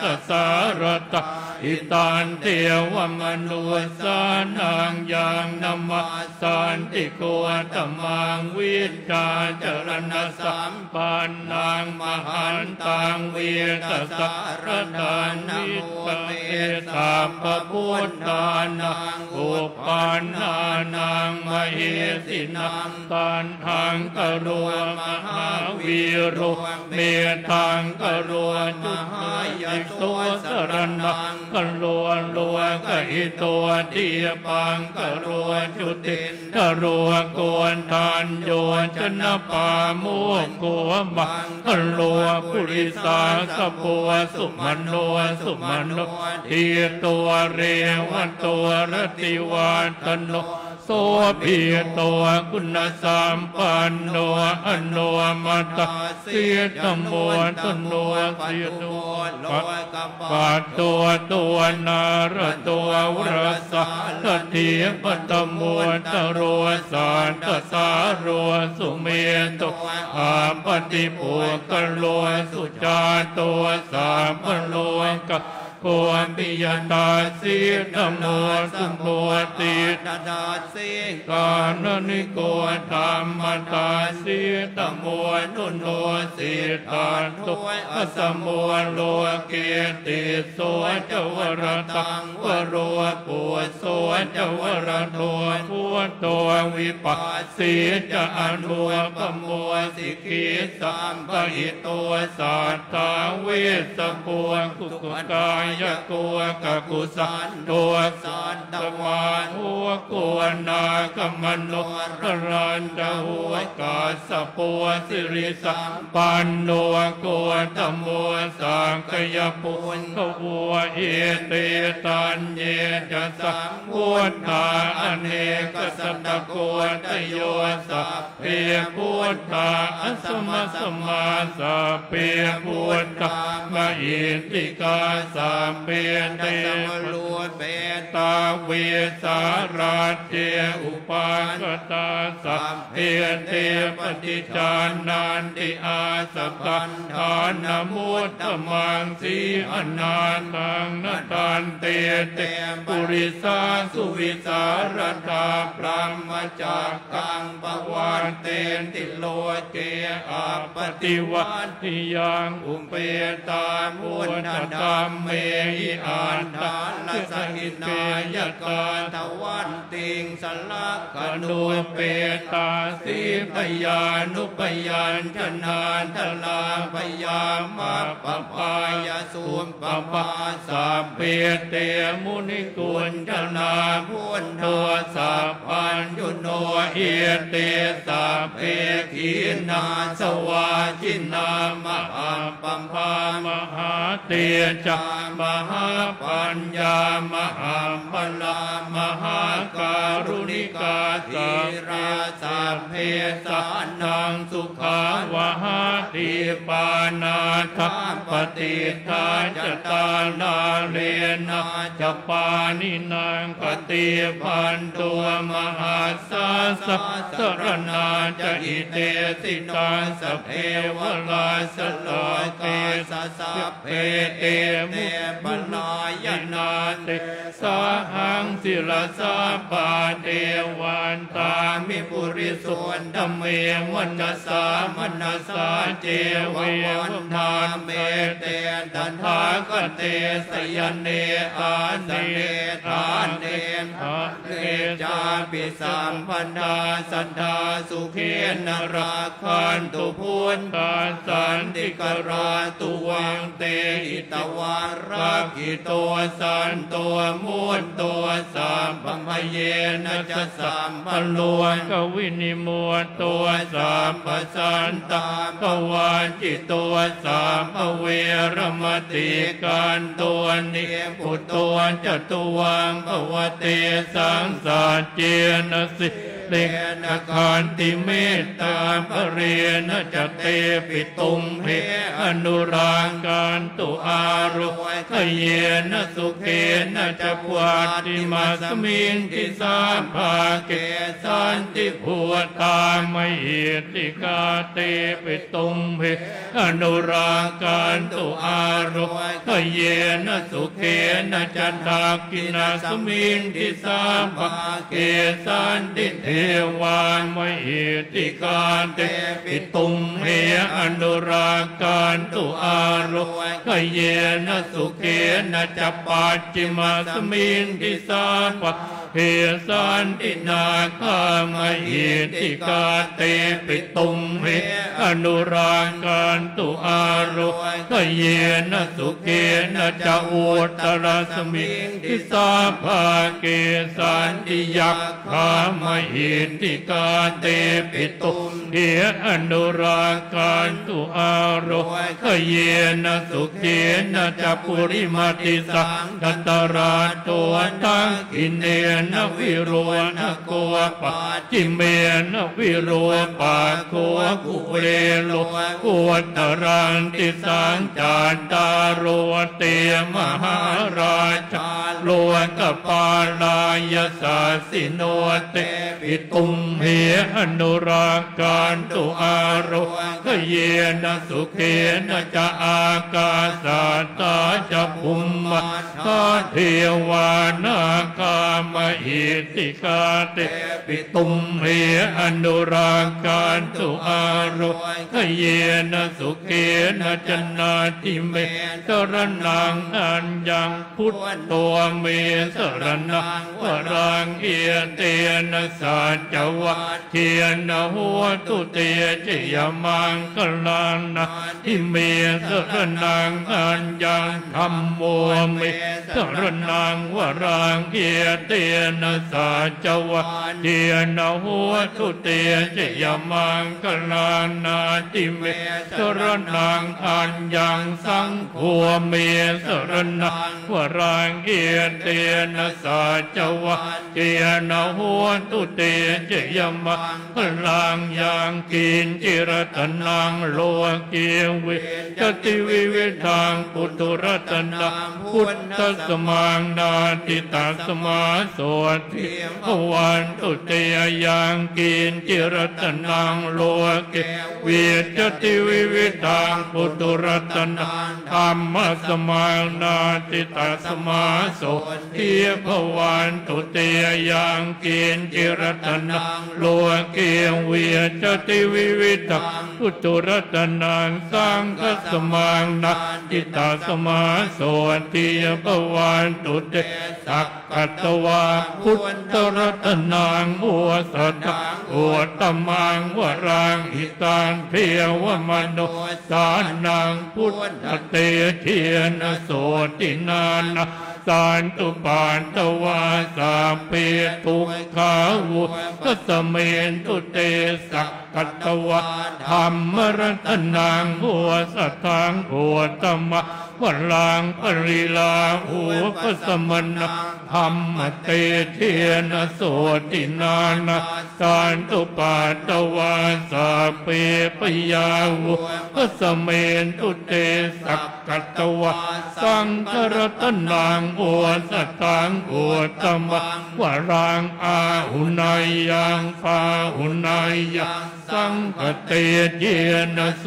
ตสารตะอิตันเทวมนุสานังยังนัมมสันติโกตมังวิชาจรณะสัมปันนังมหันตังเวตสารตันวิปเมสัพพพุทธานังอุปันนานังมเหสินังตันหังกโรมหาวีโรเมตังกโรจุหายโตสรณังกโรโลกหิโตติปังกโรจุติกโรโกนทานโยชนะปาโมโกมังกโรปุริสาสปัวสุมโนสุมโนทีตัวเรวันตัวรติวันตโนโสภิตัวคุณสัมปันโนอโนมัตตเสียตมวนตโนเสียตุปัตตัวนาระตัววรสะตถิปตมวนตโรสานตสาโรสุเมตุอาปฏิปุกโลสุจาตัวสามโลกะโกมปิยตาสีธรรมสุโมติตาสีกานนิโกธรรมตาสีธรรมนุโนสิตาตุอสมโลเกติโสจวรตังวโรปุโสจวรโตพุทโตวิปัสสีจะอนุปโมสิกิสัมปะหิโตสัตตาเวสปุกุกกายยะโกกะกุสันโตสันตมาหัวโกนาคมโนพรันจะหัวกาสปัวสิริสัมปันโนโกตโมสังคยปุญขวัวเอเตตันเยจะสังพุทธาอเนกสัตตโกตโยสัพเพพุทธาอัสมะสมาสัพเพพุทธามหิติกาสั มเปเต สัมลูเป ตาเวสาราเจอุปากตาสัพเพเตปฏิจานันติอาสกันทานมุตตมังสีอนาตังนตันเตเตปุริสาสุวิสารตาพรหมจักกังปวันเตนติโลเกอาปฏิวัติยังอุเปตามุนธรรมเมหิอันทาลสหินายกาทวันติงสลักขณูเปตาสีพยานุปยัญชนะทลาพยามาปปายสุมปปาสัพเพเตมุนิกุญจนาพุทโธสัพพัญญุโนเอเตสัพเพขีนาสวาจินามหัมปัมภามหาเตจักมหาปัญญามหัมพลามหาการุณิกาทีราสัพเพสานังสุขาวหาติปานาทัปฏิทาจตานาเลนะจะปานินางปฏิพันตัวมหาสาสะสรณาจะอิเตสิตาสเพวลาสโลเกสสัพเพเตมุปนายนาเตสาหังศิลสาปาเทวันตามิปุริสุนธเมวันนัสสามนัสสาเจววันธาเมเตตันทากเตสยเนอาสเนทานเนเนจาปิสัมพันธาสันธาสุเขนราคันตุพุทธาสันติกราตุวังเตอิตวารักขิตัวสันตัวมุตตัวสัมปมเยนะจะสัมปลวนกวินิมวตตัวสัมปสันตากวาจิตตัวสัมปเวรมติการตัวนิพุตตัวจตุวังภวเตสังสาเจนะสิเลนะคันติเมตตาภเรนะจะเตปิตุมเพอนุรังการตุอารุขเยนะสุเขนะจะปวัติมาสมิงทิสาภาเกสันติภูตามหิติกาเตปิตุมเพอนุรังการตุอารุขเยนะสุเขนะจะดากินาสมิงทิสาภาเกสันติเทวามหิติกาเตปิตุมเหอนุราการตุอารุขเยนะสุเขนะจะปัจจิมาสมิงทิสาภาเฮสันตินาคามหิติกาเตปิตุมเหอนุราการตุอารุขเยนะสุเขนะจะอุตตรสมิงทิสาภาเกสันติยักขามหิติกาเตปิตุมเหอนุราการตุอารุขเยนะสุเขนะจะปุริมาติสังคตราตัวทังกินเนนะวิโรนะโกปะจิเมนะวิโรปะโคกุเรโลกุตรังติสังจานตาโรเตมหาราชาโลกปาลายสาสิโนเตปิตุมเหอนุราการตุอารุขเยนะสุเขนะจะอากาสาตาจะภุมมาทาเทวานาคามหิติกาเตปิตุมเหอนุราการตุอารุขเยนะสุเขนะจนาติเมสรนังอัญญังพุทโตเมสรนังวรังเอเตนะสัจวัตเทียนะหัวตุเตจยมังกลานะทิเมสรนังอัญญังธัมโมเมสรนังวรังเอเตนะสัจวัตเทียนะหัวตุเตจยมังกลานะทิเมสรนังอัญญังสังโฆเมสรนังวรังเอเตนะสัจวัตเทียนะหัวตุเตจ เจยมังพลังยังกินจิรตนังโลเกวิจติวิวิธังปุตุรัตนังพุทธสมังนาติตาสมาโสติภวันตุเตยังกินจิรตนังโลเกวิจติวิวิธังปุตุรัตนังธรรมสมังนาติตาสมาโสติภวันตุเตยังกินจิรตนังโลเกวิจติวิวิธังปุตุรัตนังสังฆสมังนาติตาสมาโสติภวันตุเตสักกัตวาพุทธรัตนังอุสตังอุตตมังวรังหิตังเทวมโนสานังพุทธเตเทียนโสตินานะสันตุปานตวาสาเปทุกขาวุกัสเมนตุเตสักกัตวะธรรมรัตนังหัวสัทธังหัวตมะวรังปริลาหัวปสมณะธรรมเตเทียนโสตินานะสันตุปานตวาสาเปปยาวุกัสเมนตุเตสักกัตวะสังฆรัตนังโอสัตตังโอตมะวรังอาหุนายยังฟาหุนายยังสังฆเตเยนโส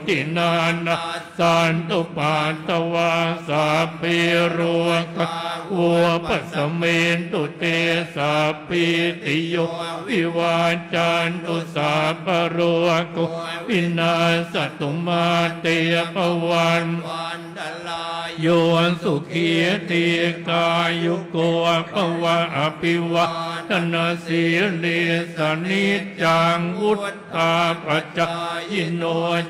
ตินานะสันตุปาตวาสาเปโรกะโอปัสเมนตุเตสาปิติโยวิวาจันตุสาปโรกุวินาสตุมาเตปวันโยสุขีติกายุโกภวะอภิวะทนาสีเลสนิจจังวุฒตาปัจจายโน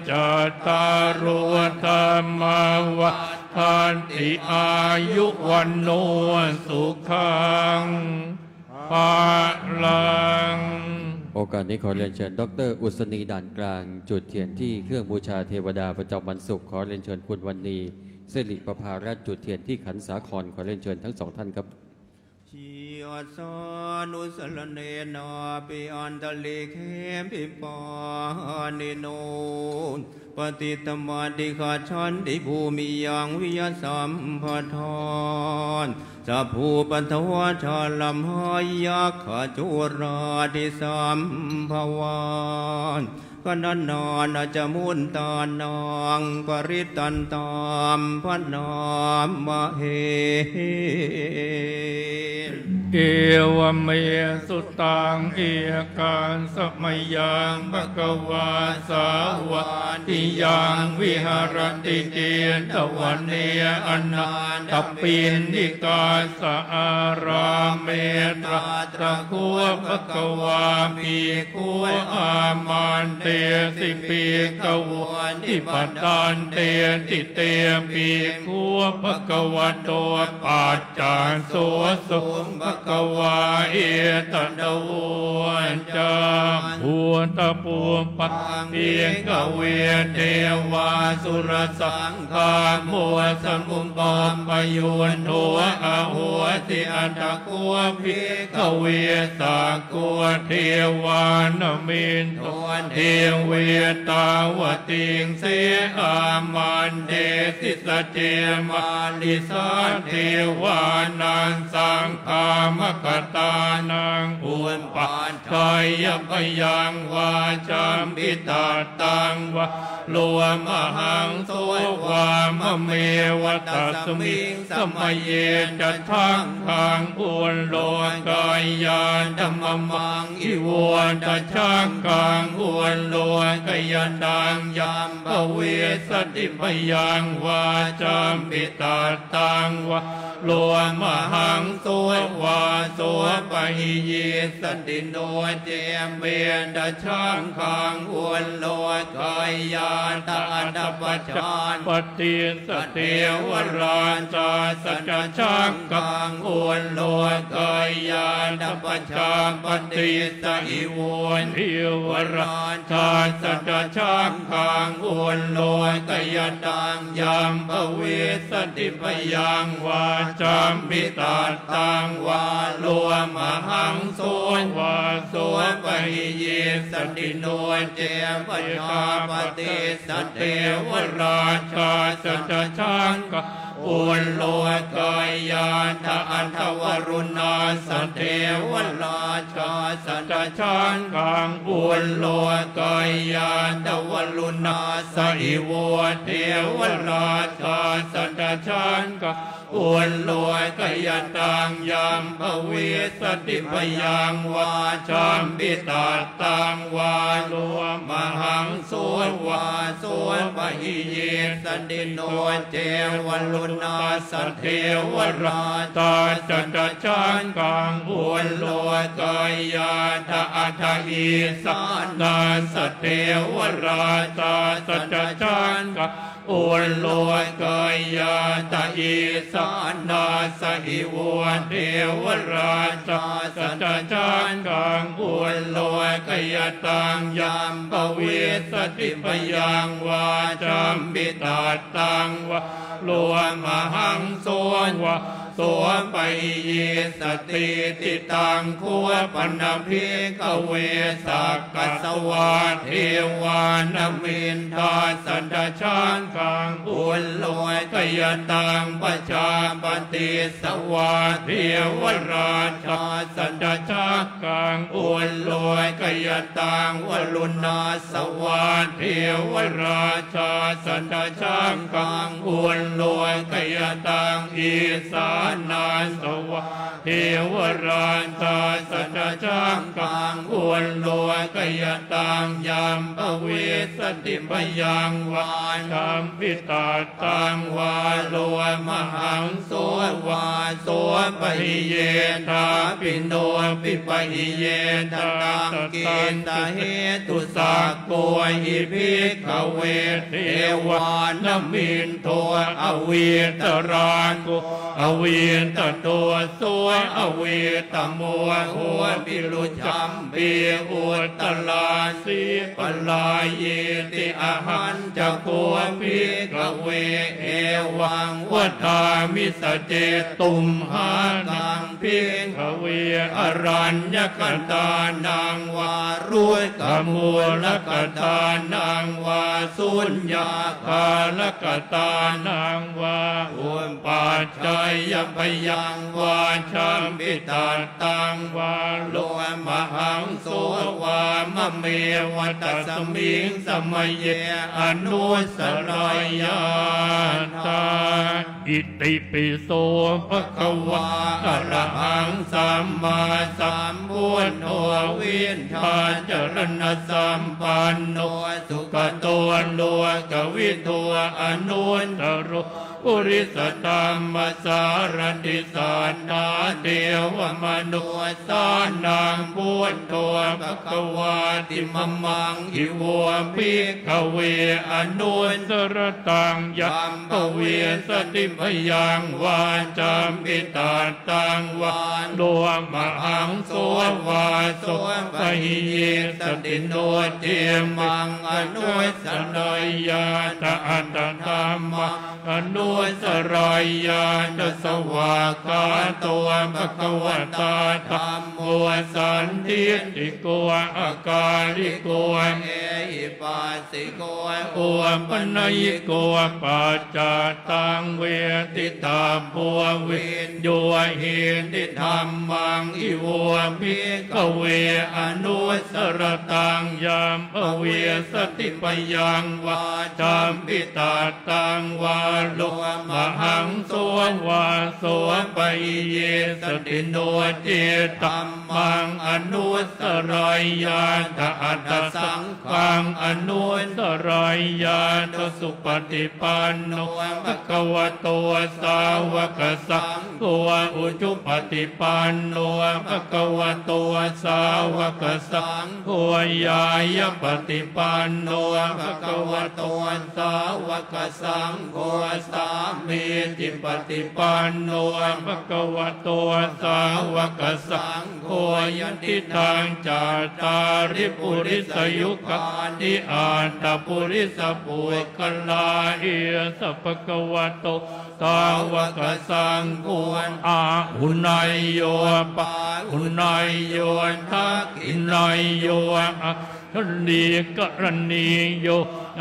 จัตตารโอธรรมาวะทานติอายุวันโนสุขังภาลัง โอกาสนี้ขอเรียนเชิญดร.อุษณีด่านกลางจุดเทียนที่เครื่องบูชาเทวดาประจำวันศุกร์ขอเรียนเชิญคุณวันนีสิริประภารัตน์จุดเทียนที่ขันสาครขอเรียนเชิญทั้งสองท่านครับ ชีวสานุสลเนนาปิอันตลิเคปิปานิโนปฏิตมาติขาชันติภูมิยังวิยสัมปทานสัพภูปัทวะชาลัมหายักขจุราติสัมภวานกนันนานจะมุนตานางปริตันตามพนามมเหเอวเมสุตังเอการสมัยยังภควาสาวะติยังวิหารติเจตวันเนอนันตปินนิกาสอาราเมตราตะคัวภควาปีคัวอามันเตสิปีกวันทิปตันเตติเตปีคัวภควโตปัจจานโสสุภควาเอตตะวันจาภูตะปูปังเพียงกเวเทวาสุรสังฆามัวสัมมุปปปยุนโทอาหัวติอันตะกัวภิกขเวสากัวเทวานมินโทเทเวตาวติงเสอามันเดสิสเจมาลิสาเทวานังสังฆามกตานังอุปปัชฌายพยังวาจามปิตาตังวะโลมหังโสวามเมวตัสมิงสมัยเยจัตถังขังอุนโลกายานธรรมมังอิวันตชังขังอุนโลกายานังยัมภเวสติพยังวาจามปิตาตังวะโลมหังโสวาโสปะหิเยสติโนเจมเวดช่างขังอุนโล กายาตาอันตปัจจาน ปฏิสเทวราชาสัจจังกัง อุนโลกายาตปัจจาปฏิสอิวนเทวราชาสัจจังกัง อุนโลกายตังยามภเวสติปยังวาจามปิตาตังวาโลมหังโสวาโสปหิเยสติโนเจปชาปฏิสัตเทวราชาสัจจังกัง อุนโลกายาตาอันทวรุณาสเทวราชาสัจจังกัง อุนโลกายาตวรุณาสอิโวเทวราชาสัจจังกัง อุนโลกายตังยามภเวสติพยังวาจามปิตาตังวาโลมหังโสวาโสปหิเยสติโนเจวลุณาสเทวราชาจัจจังกัง อุนโลกายาตาอัฏฐอิสานาสเทวราชาสัจจังกัง อุนโลกายาตาอิสานาสหิวเทวราชาสัจจังกัง อุนโลกายตังยามภเวสติพยังวาจามปิตาตังวะโลมหังโสวะโสปหิเยสติติตังคัวปนภิกเวสักกัสวาเทวานมินทาสัจจังกัง อุนโลกายตังปชาปฏิสวาเทวราชาสัจจังกัง อุนโลกายตังวลุณาสวาเทวราชาสัจจังกัง อุนโลกายตังอีสานาสวะเทวราชาสัจจังกัง อุนโลกายตังยามภเวสติพยังวาจามปิตาตังวาโลมหังโสวาโสปหิเยทาปิโนปิปหิเยทาตังกินตเหตุสักโกหิภิกขเวเทวานมินโทอเวตรานุอเวตโตโสอเวตโมหัวปิลุจัมปีอุตตลาสีปลายเยติอหันจะโกภิกขเวเอวังวัฏามิสเจตุมหานังภิกขเวอรัญญกตานังวารุกมูลกตานังวาสุญญาคาลกตานังวาอุปปัจจัยพยังวาชามปิตาตังวาโลมหังโสวามะเมวัตสมิงสมัยเยอนุสรายาตา อิติปิโสภะคะวะ อะระหังสัมมาสัมพุทโธวินทาจรณะสัมปันโนสุขโตโลกวิทูอนุนตโรปุริสตัมมสารติสานาเทวมนุสานังพุทโธภะคะวาติมมังอิโวภิกขเวอนุน สรตังยั ยั ม ม ป ป เว เว ส ส ติ ติ พ พ ยั ยัง ง วาว า จา จาม ปิ ปิ ตา ตา ตั ตั ง ง วาว าน โลมหังโสวาโสปหิเยสติโนเทมังอนุสรายาตอัตถามังอนุสรายาตสวากาตัวภะคะวตาธัมโมสันทิติโกอาการิโก เอหิปัสสิโก โอปนัยโกปัจจาตังเวติตาโพวินโยหินติธรรมังอิโวภิกขเวอนุสรตังยามเวสติปยังวาจามปิตาตังวาโลมหังโสวาโสปะเยสติโนเจตัมมั มังอนุสรายาตอัตตสังขังอนุสรายาตสุปฏิปันโนภะคะวะโตสาวกสังโฆอุจุปฏิปันโนภะคะวะโตสาวกสังโฆยายะปฏิปันโนภะคะวะโตสาวกสังโฆสามีจิปฏิปันโนภะคะวะโตสาวกสังโฆยันติทางจาตาริปุริสยุคานิอาตปุริสปุคลาเอสัพพะคะวะโตสาวกสังโฆอาหุนายโยปะหุนายโยทักขินายโยอะทลีกรณีโย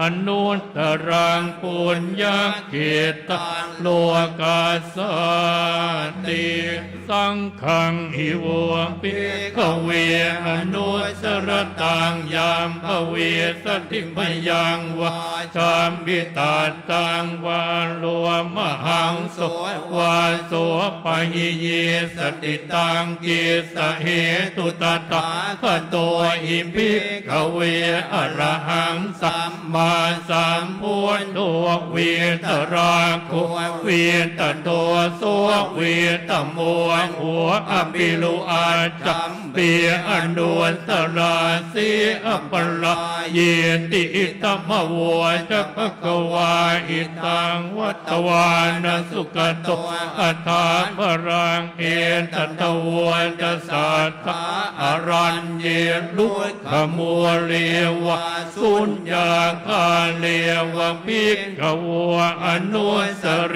อนุตตรังปุญญเกตังโลกาสติสังฆังหิวปิขเวอนุสรตังยามภเวสติพยังวาจามปิตาตังวาโลมหังโสวาโสปะหิเยสติตังเกสเหตุตตาคโตอิภิกขเวอรหังสัมมาสัมพุทโธเวทราโคเวทโตโสเวทโมหัวอภิลุอาจัมเปียอนุตราสีอปลาเยติอิตมะโวจักภควาอิตังวัตวานสุขโตอัฏฐาภรังเอตตะวันตสัทธาอรัญเยลุขมัวเรวะสุญญาคาเลวะภิกขวะอนุสเร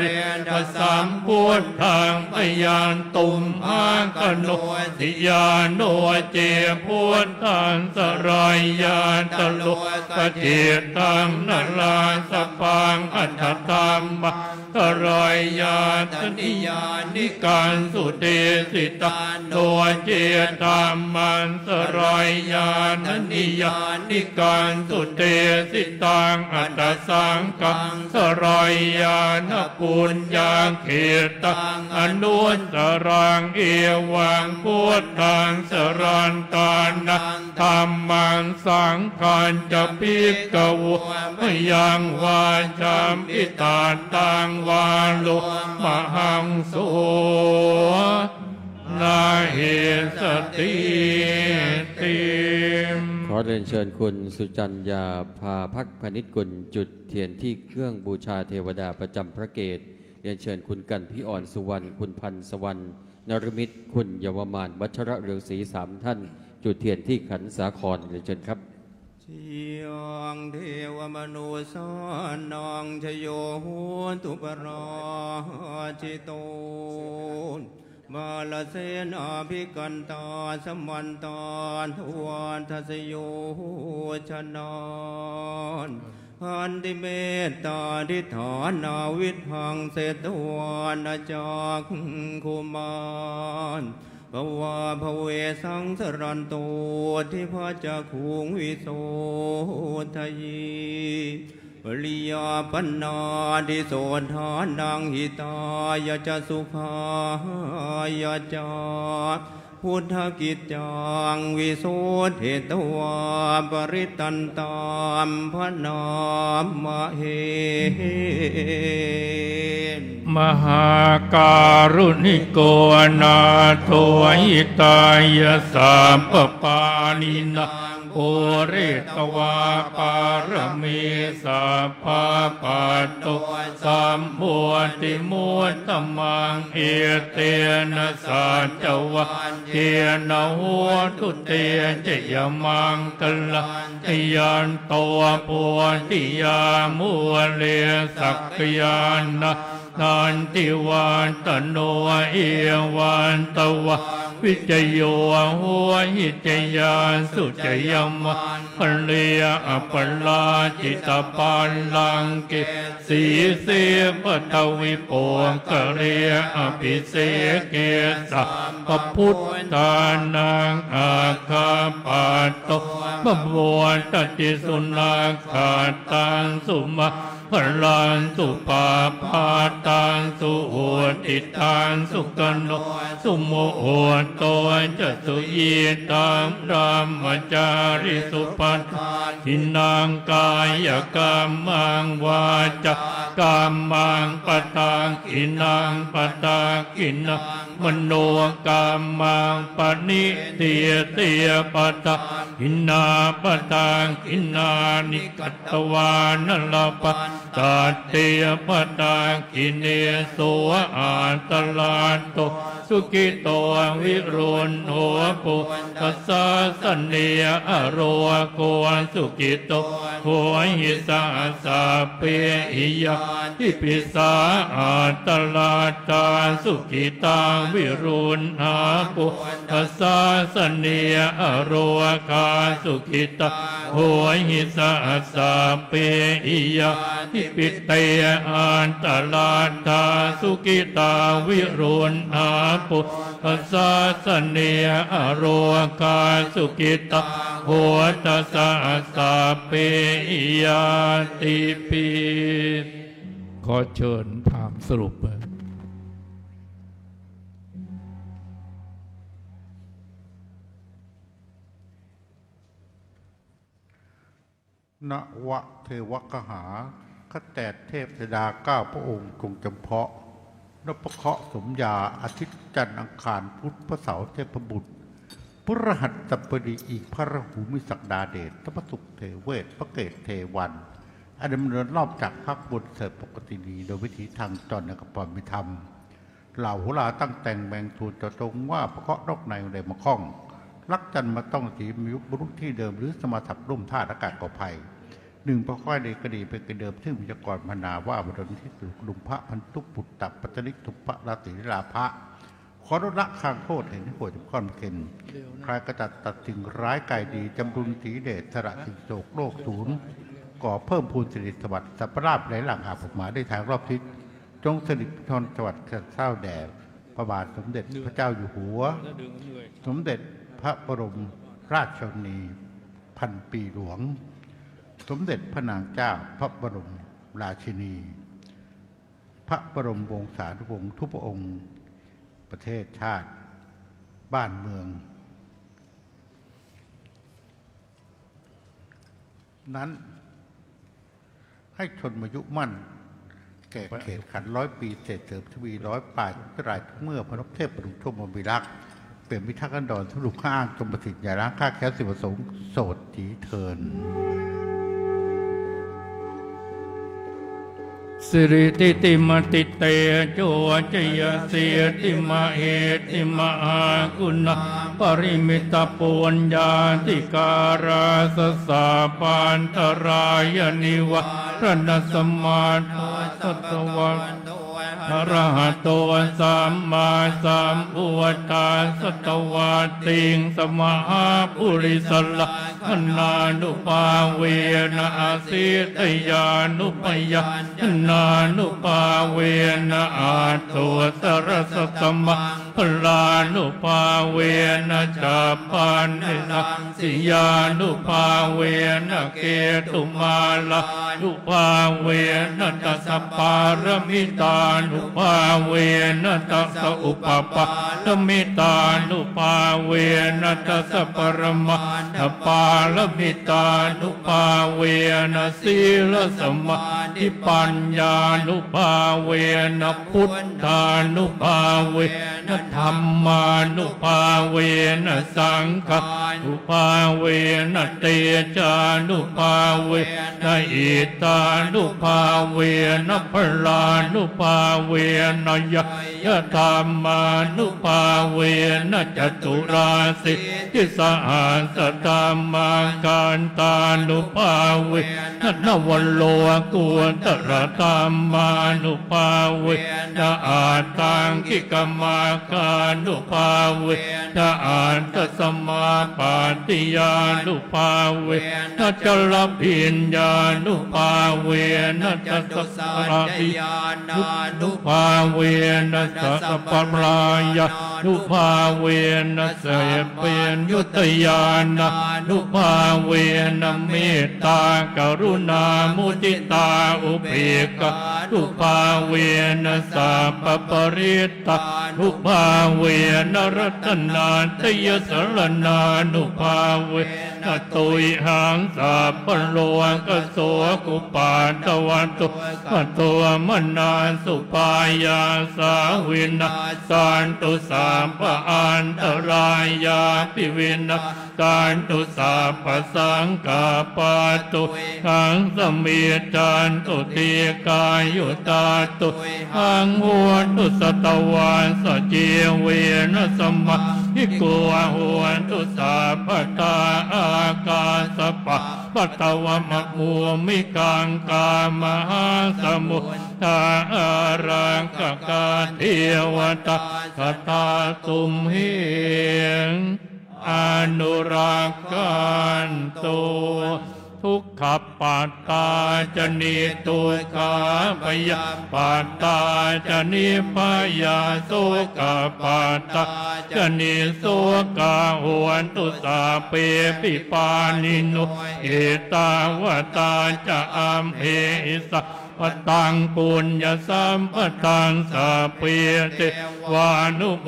ทสัมพุทธังพยันตุมหากโนติยาโนเจพุทธังสรายาตโลกเจตังนราสปังอัฏฐตัมมะสรายาตนิยานิการสุเตสิตาโนเจตัมมันสรายาตนิยานิการสุเตสิตังอัตตสังกังสรายานปุญญาเขตังอนุสรังเอวังพุทธังสรันตานังธัมมังสังฆัญจภิกขวะพยังวาจามอิตาตังวาโลมหังโสนาเหสติติม ขอเรียนเชิญคุณสุจัญญาภาภักพนิชกุลจุดเทียนที่เครื่องบูชาเทวดาประจำพระเกศเรียนเชิญคุณกันพิอ่อนสุวรรณคุณพันธ์สวรรณนรมิตรคุณเยาวมานวัชระเรืองศรี3 ท่านจุดเทียนที่ขันสาครเรียนเชิญครับ ชิยังเทวมนุสานังชโยโหตุปราชิโตมาลเสนาภิกันตาสมันตาทวันทัสโยชนานอันติเมตตาทิฐานาวิทังเสตวานาจักคุมานภวาภเวสังสรันโตทิพจักขุงวิโสทยีปริยาปันนาดิโสทานังหิตายะจะสุขายะจาพุทธกิจจังวิโสเทตวาปริตันตามพนามเหมหาการุณิโกนาโทหิตายะสัมปปานินาโอเรตวาปารมีสัพพะปัตโตสัมโพธิมุตตมังเอเตนะสัจจวัตเทนะโหตุเตจยมังกลังทยันโตปุติยามุเลสักยานะนันติวันตโนเอวันตวะวิจโยหัวหิจยาสุจยมันพเลียอปลาจิตปันลังเกสีเสปตวิโปกเรียอภิเสเกสัพพุทธานังอาคาปัตโตบวรตติสุนัขตังสุมา พลันสุปาปาตังสุโหติตังสุกโนสุโมโหโตจะสุยีตังธรรมจาริสุปัฏฐาทินังกายกรรมังวาจากรรมังปะตังกินังปะตากินังมโนกรรมังปณิเตียเตียปะตากินาปะตังกินานิกัตตวานลปะตาเตียปะตังกิเนโสอาตลาโตสุกิโตวิรุณโหปุตัสสะสันเนียอโรโกสุกิโตโหหิสาสะเปหิยาทิปิสาอาตลาตาสุกิตาวิรุณหาปุตัสสะสันเนียอโรคาสุกิตาโหหิสาสะเปหิยาทิปิเตอาตลาตาสุกิตาวิรุณหาปุตัสสะสันเนียอโรคาสุกิตาโหตัสสะสะเปหิยาติปิขอเชิญถามสรุปณวะเทวกหาข้าแต่เทพธิดาเก้าพระองค์จงจำเพาะนพเคราะห์สมญาอาทิตย์จันทร์อังคารพุธพระเสาร์เทพบุตรพฤหัสบดีอีกพระราหูมิศักดาเดชพระศุกร์เทเวศพระเกศเทวันอันดำเนินรอบจากภาคบนเสริฐปกตินีโดยวิถีทางจรในกระปอมมิธรรมเหล่าโหราตั้งแต่งแบ่งทูลเจาะจงว่าพระเคราะห์นอกในใดมาคล้องลักจันมาต้องสีมียุคบรุษที่เดิมหรือสมาถับร่มท่าอากาศก่อภัยหนึ่งพระค่อยในกระดีเป็นกระเดิมซึ่งมีกรพนาว่าบรมที่สุดุมพระพันตุปุตตะปัจจนิทุพระราติลาภะขอรละคางโทษเห็นที่โหดจุก้อนเข็นใครกระจัดตัดสิ่งร้ายกายดีจำรุนสีเดชสระสิ่งโศกโลกศูนย์ก่อเพิ่มพูนสิริสวัสดิ์สัพพราบไหลหลังอาบออกมาได้ทางรอบทิศจงสนิททนจังหวัดเศร้าแด่พระบาทสมเด็จพระเจ้าอยู่หัวสมเด็จพระบรมราชชนนีพันปีหลวงสมเด็จพระนางเจ้าพระบรมราชินีพระบรมวงศานุวงศ์ทุกพระองค์ประเทศชาติบ้านเมืองนั้นให้ชนมายุมั่นแก่เขตขัน100 ปีเศษเสริมทวี100 ป่ายกระไรเมื่อพระนพเทพประดุจชมบมิรักเปลี่ยนมิทักษ์กันดอนสรุปข้าอ้างจมประสิทธิ์อย่าล้างข้าแค้นสิบประสงค์โสดถีเทินสิริติติมติเตโจจยเสียติมาเหติมาอากุณปริมิตปุญญาติการาสสะปันตรายนิวะรณสมาสัตวัตอะระหะโตสัมมาสัมพุทธัสสะตวะติงสมหาปุริสละอนานุภาเวนะอาสิทยานุปยานานุภาเวนะอาตัวสรสตมะพลานุภาเวนะจัปปันนะสิยานุภาเวนะเกตุมาลานุภาเวนะตัสสะปารมิตานุภาเวนะตัสสะอุปปารมิตานุภาเวนะตัสสะปรมัตถปารมิตานุภาเวนะศีลสมาธิปัญญานุภาเวนะพุทธานุภาเวนะธรรมานุภาเวนะสังฆานุภาเวนะเตจานุภาเวนะอิตานุภาเวนะพลานุภาเวนะยะธรรมานุภาเวนะจตุราสิทิสหัสธรรมาการตานุภาเวนะนวโลกุตระธรรมานุภาเวนะอาตังกิกมาการนุภาเวนะอันตสมาปาติยานุภาเวนะจลพิญญานุภาเวนะจัตสราติยานุภาเวนะสัพพะรายานุภาเวนะเสเปญยุตยานา นานุภาเวนะเมตตากรุณามุทิตาอุเบกขานุภาเวนะสัพพปริตตานุภาเวนะรัตนาทยสรณานุภาเวนะตุยหังสัพพโลกโสกุปาตวันตุขตัวมนาสุปายาสาวินาสันตุสัพพอันตรายาปิวินาสันตุสัพพสังกาปาตุขังสมิจันตุติกายุตาตุขังหัวตุสตวันสเจเวนะสมาหิโกหัวตุสัพพตาอากาสปะปัตตวมะมัวมิกังกามหาสมุทธาอารังกกาเทวตาคตาตุมเหงอนุรักกันโตทุกขปัตตาจนิทุกขาปยาปัตตาจนิพยาโสกปัตตาจนิโสกาหวนตุสาเปปิปานิโนเอตาวตาจะอัมเหสะปตังปุญญสัมปตังสัพเพเทวานุโม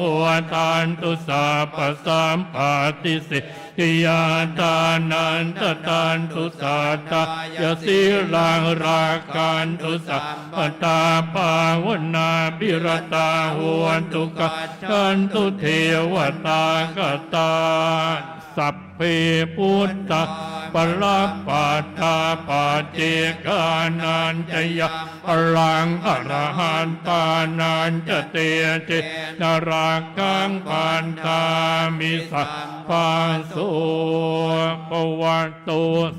ทานตุสัพพสัมปติสิกิยาตานันตตันตุสัตตายสีลังรากันตุสัพพตาปาวนาบิรตาหวนตุกัจตุเทวตากตาสัพเพพุทธปรัปปัตตาปัจเจกานันจยะอรังอรหันตานันจะเตเจนารากังปันตามิสัพพาโสปวัตโต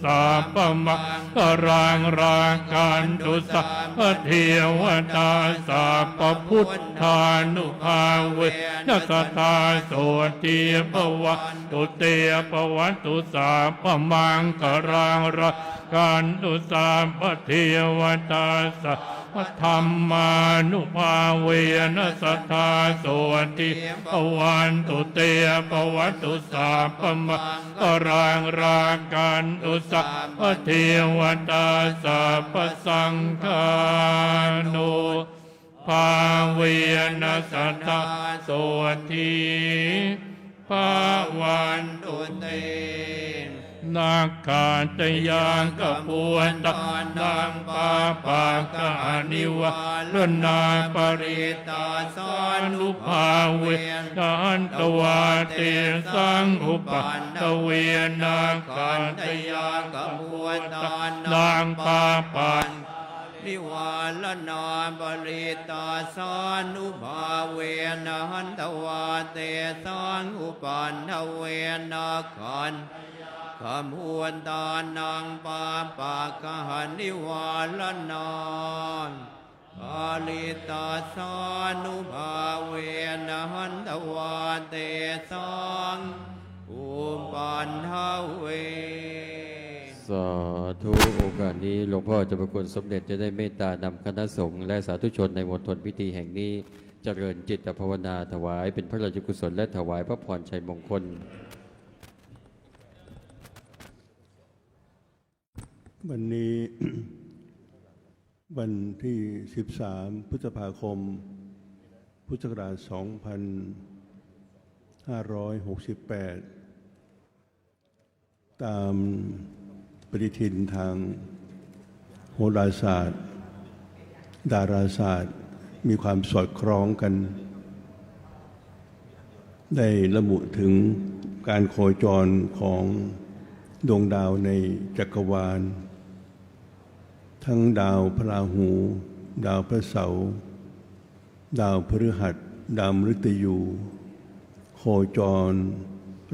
สัพพมังกรังรากันตุสัพพเทวตาสัพพพุทธานุภาเวนัสตาโสติปวัตตุเตปวัตตุสัพพมังกรังรากันตุสัพพเทวตาสัพพธรรมานุภาเวนัสตาโสติปวันตุเตปวัตตุสัพพมังกรังรากันตุสัพพเทวตาสัพพสังฆานุภาเวนัสตาโสติภาวันตุเตนาคาตยังกปวนตานังปาปากานิวารนาปริตาสานุภาเวกันตวาเตสังอุปันตเวนาคาตยังกปวนตานังปาปานิวารนาปริตาสานุภาเวนะหันตวาเตสังอุปันทเวนะขันขมวนตานังปาปากหันนิวารนานปาลิตาสานุภาเวนะหันตวาเตสังอุปันทเวสาธุโอกาสนี้หลวงพ่อเจ้าประคุณสมเด็จจะได้เมตตานำคณะสงฆ์และสาธุชนในมณฑลพิธีแห่งนี้เจริญจิตภาวนาถวายเป็นพระราชกุศลและถวายพระพรชัยมงคลวันนี้ วันที่ 13 พฤษภาคม พุทธศักราช 2568 ตามปฏิทินทางโหราศาสตร์ ดาราศาสตร์มีความสอดคล้องกัน ได้ระบุถึงการโคจรของดวงดาวในจักรวาลทั้งดาวพระราหู ดาวพระเสาร์ดาวพฤหัส ดาวมฤตยู โคจร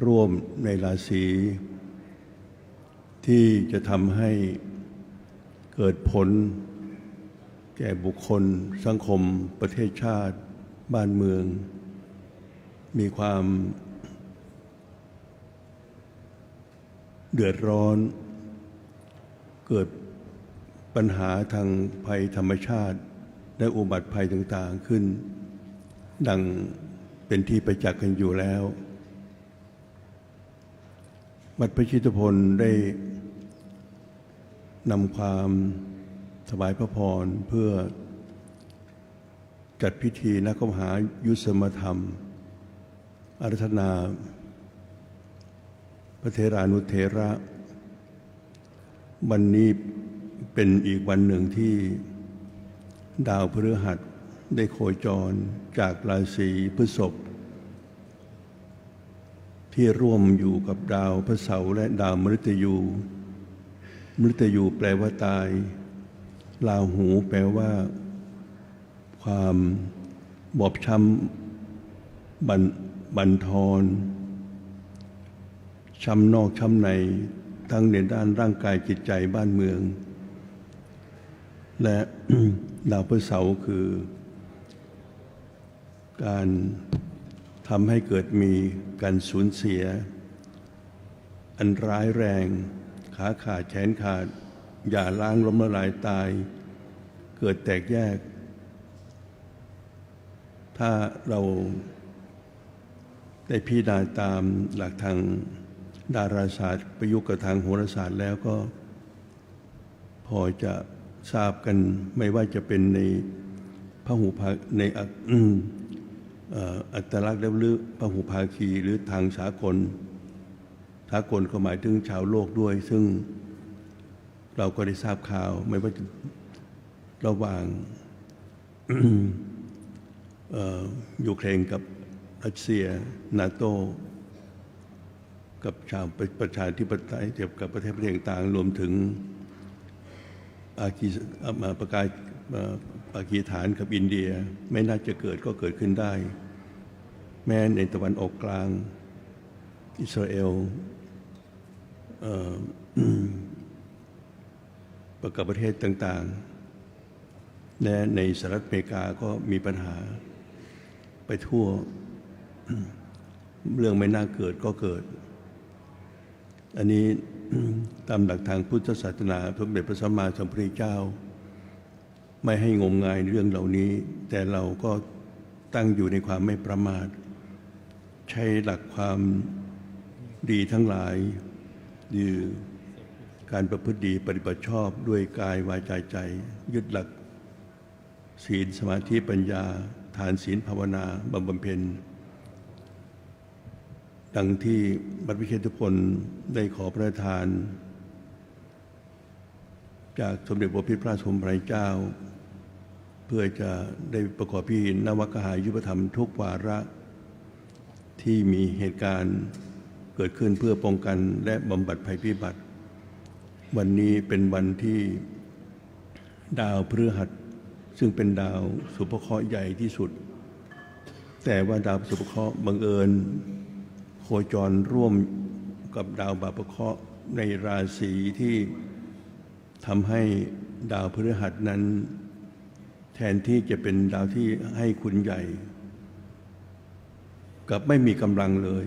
ร่วมในราศีที่จะทำให้เกิดผลแก่บุคคลสังคมประเทศชาติบ้านเมืองมีความเดือดร้อนเกิดปัญหาทางภัยธรรมชาติและอุบัติภัยต่างๆขึ้นดังเป็นที่ประจักษ์กันอยู่แล้ว วัดพระชิตพลได้นำความถวายพระพรเพื่อจัดพิธีนักมหายุสมธรรมอาราธนาพระเถรานุเถระ วันนี้เป็นอีกวันหนึ่งที่ดาวพฤหัสได้โคจรจากราศีพฤษภที่ร่วมอยู่กับดาวพระเสาร์และดาวมฤตยูแปลว่าตายราหูแปลว่าความบอบช้ำบั่นทอนช้ำนอกช้ำในทั้งในด้านร่างกายจิตใจบ้านเมืองและ ดาวพฤหัสคือการทำให้เกิดมีการสูญเสียอันร้ายแรงขาขาดแขนขาดอย่าล้างล้มละลายตายเกิดแตกแยกถ้าเราได้พิจารณาตามหลักทางดาราศาสตร์ประยุกต์กับทางโหราศาสตร์แล้วก็พอจะทราบกันไม่ว่าจะเป็นในพหุภาในอัตลักษณ์และหรือพหุภาคีหรือทางสากลก็หมายถึงชาวโลกด้วยซึ่งเราก็ได้ทราบข่าวไม่ว่าระหว่าง ยูเครนกับรัสเซียนาโต้กับชาวประชาธิปไตยเกี่ยวกับประเทศต่างๆรวมถึงปากีสถานกับอินเดียไม่น่าจะเกิดก็เกิดขึ้นได้แม้ในตะวันออกกลางอิสราเอลกับประเทศต่างๆและในสหรัฐอเมริกาก็มีปัญหาไปทั่ว เรื่องไม่น่าเกิดก็เกิดอันนี้ตามหลักทางพุทธศาสนาสมเด็จพระสัมมาสัมพุทธเจ้าไม่ให้งมงายเรื่องเหล่านี้แต่เราก็ตั้งอยู่ในความไม่ประมาทใช้หลักความดีทั้งหลายคือการประพฤติดีปฏิบัติชอบด้วยกายวาจาใจยึดหลักศีลสมาธิปัญญาทานศีลภาวนาบำเพ็ญดังที่วัดวิเชษฐพลได้ขอพระราชทานจากสมเด็จพระพิตรพระสมภารเจ้าเพื่อจะได้ประกอบพิธีนวกหายุปธรรมทุกวาระที่มีเหตุการณ์เกิดขึ้นเพื่อป้องกันและบำบัดภัยพิบัติวันนี้เป็นวันที่ดาวพฤหัสซึ่งเป็นดาวสุภเคราะห์ใหญ่ที่สุดแต่ว่าดาวสุภเคราะห์บังเอิญโคจรร่วมกับดาวบาปเคราะห์ในราศีที่ทำให้ดาวพฤหัสนั้นแทนที่จะเป็นดาวที่ให้คุณใหญ่กับไม่มีกำลังเลย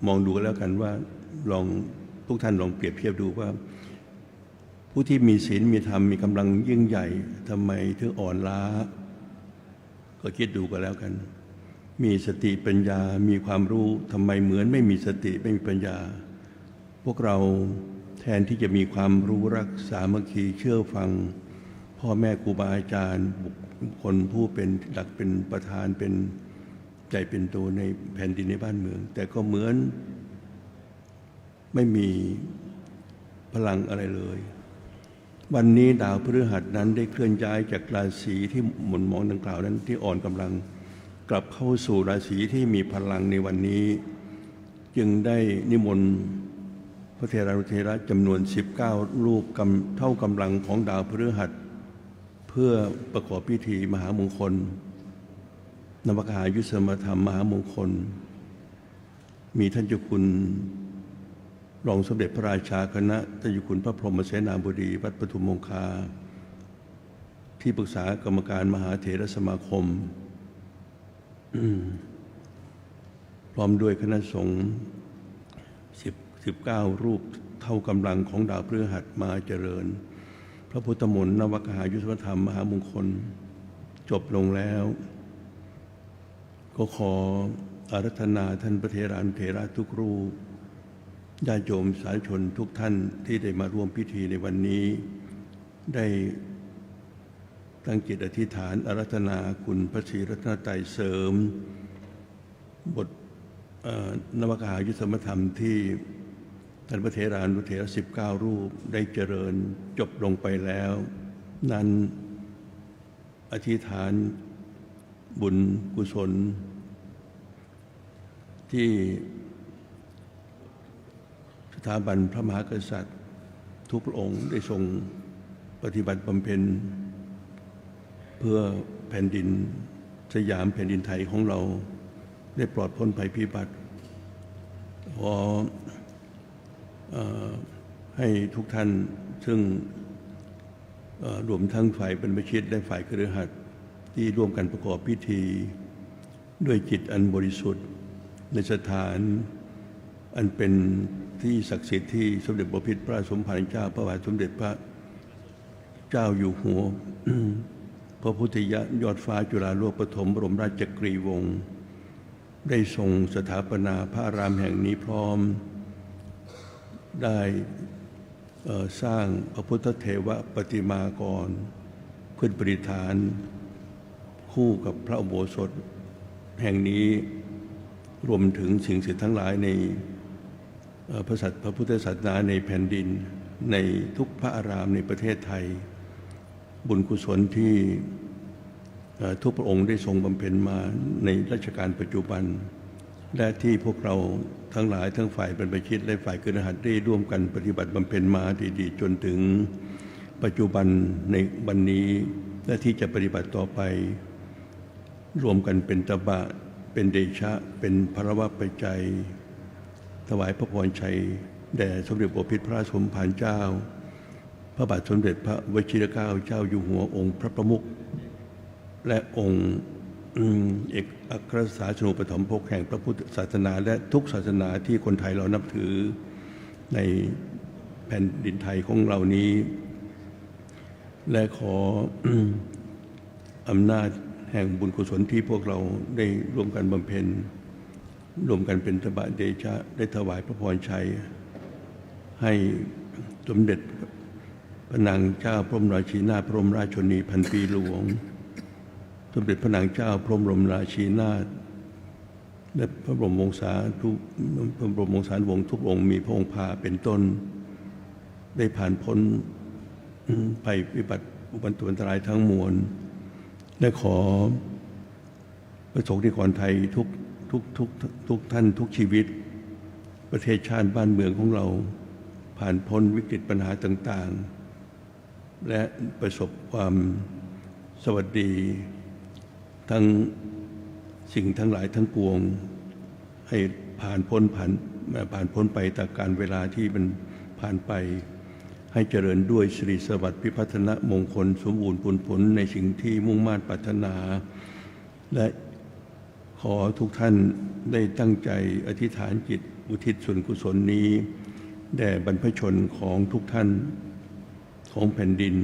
มองดูแล้วกันว่าลองทุกท่านลองเปรียบเทียบดูว่าผู้ที่มีศีลมีธรรมมีกำลังยิ่งใหญ่ทำไมถึงอ่อนล้าก็คิดดูกันแล้วกันมีสติปัญญามีความรู้ทำไมเหมือนไม่มีสติไม่มีปัญญาพวกเราแทนที่จะมีความรู้รักสามัคคีเชื่อฟังพ่อแม่ครูบาอาจารย์บุคคลผู้เป็นหลักเป็นประธานเป็นใจเป็นตัวในแผ่นดินในบ้านเมืองแต่ก็เหมือนไม่มีพลังอะไรเลยวันนี้ดาวพฤหัสนั้นได้เคลื่อนย้ายจากราศีที่หม่นหมองดังกล่าวนั้นที่อ่อนกำลังกลับเข้าสู่ราศีที่มีพลังในวันนี้จึงได้นิมนต์พระเถรานุเถระจำนวน19รูปเท่ากำลังของดาวพฤหัสเพื่อประกอบพิธีมหามงคลนวกหายุสมธรรมมหามงคลมีท่านเจ้าคุณรองสมเด็จพระราชาคณะท่านเจ้าคุณพระพรหมเสนาบดีวัดปทุมมงคาที่ปรึกษากรรมการมหาเถรสมาคมพร้อมด้วยคณะสงฆ์19รูปเท่ากำลังของดาวพฤหัสมาเจริญพระพุทธมนต์นวกหายุสมธรรมมหามงคลจบลงแล้วก็ขออาราธนาท่านพระเถรานุเถระทุกรูป ญาติโยมสาธุชนทุกท่านที่ได้มาร่วมพิธีในวันนี้ได้ตั้งจิตอธิษฐานอาราธนาคุณพระศรีรัตนตรัยเสริมบทนวกหายุทธธรรมที่ท่านพระเถรานุเถระ19 รูปได้เจริญจบลงไปแล้วนั้นอธิษฐานบุญกุศลที่สถาบันพระมหากษัตริย์ทุกพระองค์ได้ทรงปฏิบัติบำเพ็ญเพื่อแผ่นดินสยามแผ่นดินไทยของเราได้ปลอดพ้นภัยพิบัติขอให้ทุกท่านซึ่งรวมทั้งฝ่ายบรรพชิตและฝ่ายคฤหัสถ์ที่ร่วมกันประกอบพิธีด้วยจิตอันบริสุทธิ์ในสถานอันเป็นที่ศักดิ์สิทธิ์ที่สมเด็จพระพิตรพระสมภารเจ้าพระบาทสมเด็จพระเจ้าอยู่หัว พระพุทธยอดฟ้าจุฬาโลกปฐมบรมราชจักรีวงศ์ได้ทรงสถาปนาพระอารามแห่งนี้พร้อมได้สร้างพระพุทธเทวปฏิมากรขึ้นประดิษฐานคู่กับพระอุโบสถแห่งนี้รวมถึงสิ่งศักดิ์สิทธิ์ทั้งหลายในพระพุทธศาสนาในแผ่นดินในทุกพระอารามในประเทศไทยบุญกุศลที่ทุกพระองค์ได้ทรงบำเพ็ญมาในรัชกาลปัจจุบันและที่พวกเราทั้งหลายทั้งฝ่ายบรรพชิตและฝ่ายคฤหัสถ์ได้ร่วมกันปฏิบัติบำเพ็ญมาดีๆจนถึงปัจจุบันในวันนี้และที่จะปฏิบัติต่อไปรวมกันเป็นตบะเป็นเดชะเป็นพระวะปัจจัยถวายพระพรชัยแด่สมเด็จพระพิตรพระสมภารเจ้าพระบาทสมเด็จพระวชิรเกล้าเจ้าอยู่หัวองค์พระประมุขและองค์เอกอัครสาสนูปฐมภกแห่งพระพุทธศาสนาและทุกศาสนาที่คนไทยเรานับถือในแผ่นดินไทยของเรานี้และขออำนาจแห่งบุญกุศลที่พวกเราได้ร่วมกันบำเพ็ญรวมกันเป็นตบะเดชะได้ถวายพระพรชัยให้สมเด็จพระนางเจ้าพระบรมราชินีนาถพระบรมราชชนนีพันปีหลวงสมเด็จพระนางเจ้าพระบรมราชินีนาถและพระบรมวงศานุวงศ์ทุกองค์มีพระองค์พาเป็นต้นได้ผ่านพ้นภัยวิบัติอุบัติอันตรายทั้งมวลและขอประสงค์นิกรไทยทุกท่านทุกชีวิตประเทศชาติบ้านเมืองของเราผ่านพ้นวิกฤตปัญหาต่างๆและประสบความสวัสดีทั้งสิ่งทั้งหลายทั้งปวงให้ผ่านพ้นไปตามการเวลาที่มันผ่านไปให้เจริญด้วยสิริสวัสดิ์พิพัฒนมงคลสมบูรณ์ผลในสิ่งที่มุ่งมั่นปรารถนาและขอทุกท่านได้ตั้งใจอธิษฐานจิตอุทิศส่วนกุศลนี้แด่บรรพชนของทุกท่านของแผ่นดิน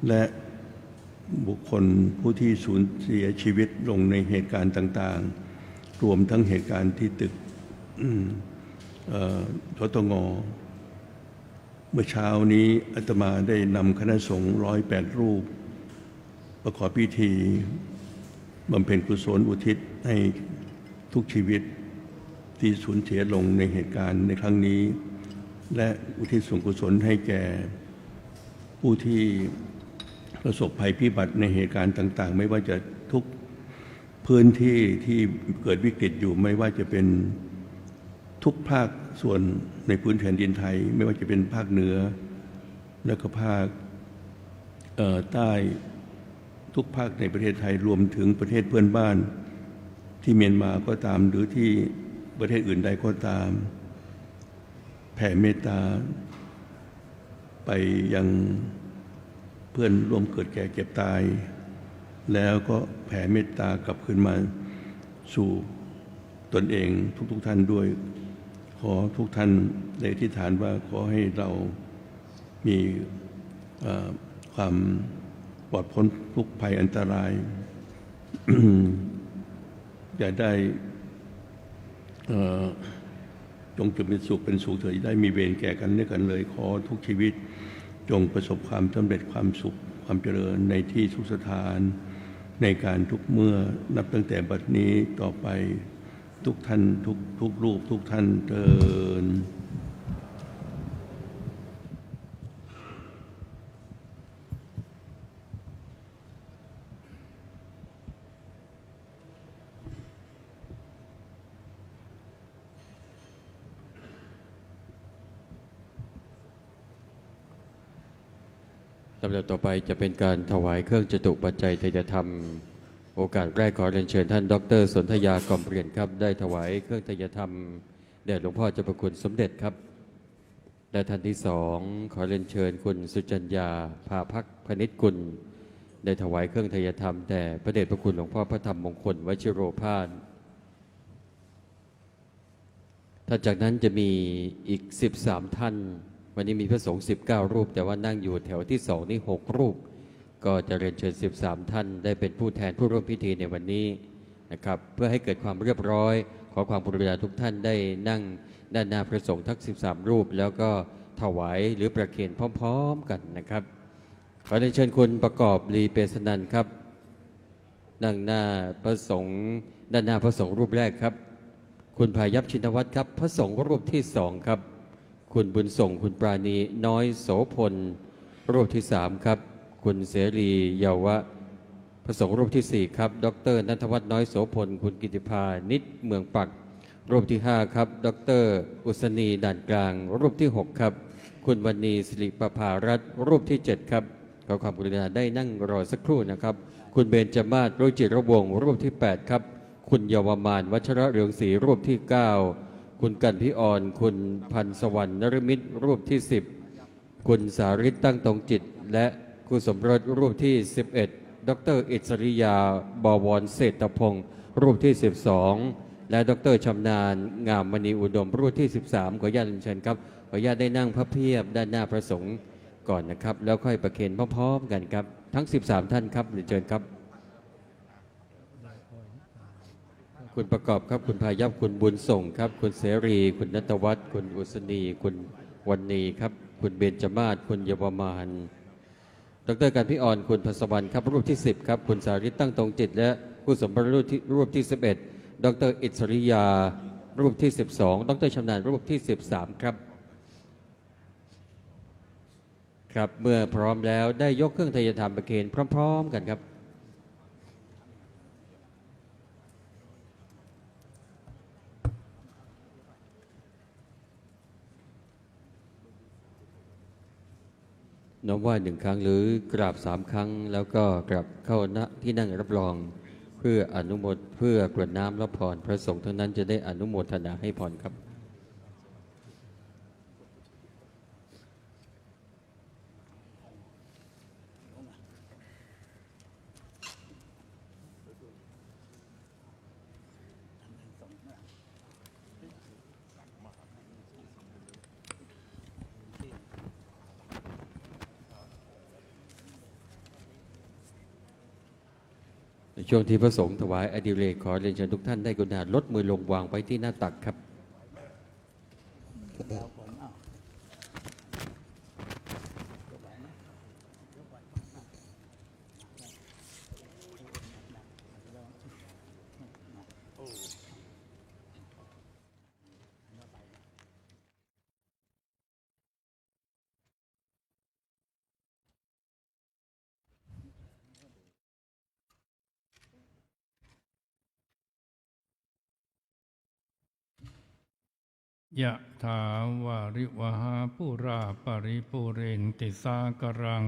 และบุคคลผู้ที่สูญเสียชีวิตลงในเหตุการณ์ต่างๆรวมทั้งเหตุการณ์ที่ตึกทตง.เมื่อเช้านี้อาตมาได้นำคณะสงฆ์108 รูปประกอบพิธีบำเพ็ญกุศลอุทิศให้ทุกชีวิตที่สูญเสียลงในเหตุการณ์ในครั้งนี้และอุทิศส่วนกุศลให้แก่ผู้ที่ประสบภัยพิบัติในเหตุการณ์ต่างๆไม่ว่าจะทุกพื้นที่ที่เกิดวิกฤตอยู่ไม่ว่าจะเป็นทุกภาคส่วนในพื้นแผ่นดินไทยไม่ว่าจะเป็นภาคเหนือและก็ภาคใต้ทุกภาคในประเทศไทยรวมถึงประเทศเพื่อนบ้านที่เมียนมาก็ตามหรือที่ประเทศอื่นใดก็ตามแผ่เมตตาไปยังเพื่อนร่วมเกิดแก่เจ็บตายแล้วก็แผ่เมตตากลับขึ้นมาสู่ตนเองทุกท่านด้วยขอทุกท่านได้อธิษฐานว่าขอให้เรามีความปลอดพ้นทุกภัยอันตราย อย่าได้ จงจะเป็นสุขเถิดได้มีเวรแก่กันและกันเลยขอทุกชีวิตจงประสบความสำเร็จความสุขความเจริญในที่ทุกสถานในการทุกเมื่อนับตั้งแต่บัดนี้ต่อไปทุกท่านทุกรูปทุกท่านเทินลำดับต่อไปจะเป็นการถวายเครื่องจตุปัจจัยทายธรรมโอกาสแรกขอเรียนเชิญท่านดร.สนธยากล่อมเปลี่ยนครับได้ถวายเครื่องทายธรรมแด่หลวงพ่อเจ้าประคุณสมเด็จครับและท่านที่สองขอเรียนเชิญคุณสุจัญญาภาภักพนิชกุลได้ถวายเครื่องทายธรรมแด่พระเดชพระคุณหลวงพ่อพระธรรมมงคลวชิโรภาสถ้าจากนั้นจะมีอีก13ท่านวันนี้มีพระสงฆ์19รูปแต่ว่านั่งอยู่แถวที่2นี่6รูปก็จะเรียนเชิญ13ท่านได้เป็นผู้แทนผู้ร่วมพิธีในวันนี้นะครับเพื่อให้เกิดความเรียบร้อยขอความกรุณาทุกท่านได้นั่งด้านหน้าพระสงฆ์ทั้ง13รูปแล้วก็ถวายหรือประเคนพร้อมๆกันนะครับขอเรียนเชิญคุณประกอบลีเปสนันครับนั่งหน้าพระสงฆ์ด้านหน้าพระสงฆ์รูปแรกครับคุณพายัพชินวัตรครับพระสงฆ์รูปที่2ครับคุณบุญส่งคุณปราณีน้อยโสพลรูปที่3ครับคุณเสรีเยาวะพระสงฆ์รูปที่4ครับดร.ณัฐวัฒน์น้อยโสพลคุณกิติภานิชเมืองปักรูปที่5ครับดร.อุษณีด่านกลางรูปที่6ครับคุณวณีสิริประภารัตน์รูปที่7ครับขอความกรุณาได้นั่งรอสักครู่นะครับคุณเบญจมาศรุจิรวงศ์รูปที่8ครับคุณเยาวมานวัชระเรืองศรีรูปที่9คุณกันพิออนคุณพันสวรรค์นฤมิตรรูปที่10คุณสาริตตั้งตรงจิตและคุณสมรสรูปที่11ดร.อิสริยาบวรเศรษฐพงศ์รูปที่12และดร.ชำนาญงามมณีอุดมรูปที่13ขออนุญาตเชิญครับขออนุญาตได้นั่งพระเพียบด้านหน้าพระสงฆ์ก่อนนะครับแล้วค่อยประเคนพร้อมๆกันครับทั้ง13ท่านครับเชิญครับคุณประกอบครับคุณพายัพคุณบุญส่งครับคุณเสรีคุณณัฐวัฒน์คุณอุษณีคุณวณีครับคุณเบญจมาศคุณเยาวมานดร.การพิออนคุณพัสวรรณครับรูปที่10ครับคุณสาริตตั้งตรงจิตและคุณสมบัติรูปที่11ดร.อิสริยารูปที่12ดร.ชำนาญรูปที่13ครับครับเมื่อพร้อมแล้วได้ยกเครื่องทายธรรมประเคนพร้อมๆกันครับน้อมไหว้1ครั้งหรือกราบ3ครั้งแล้วก็กลับเข้าณที่นั่งรับรองเพื่อกรวดน้ำรับพรพระสงฆ์ทั้งนั้นจะได้อนุโมทนาให้พรครับในช่วงที่พระสงฆ์ถวายอดิเรกขอเรียนเชิญทุกท่านได้กรุณาลดมือลงวางไว้ที่หน้าตักครับยะถาวาริวหาปุราปริปุเรนติสากรัง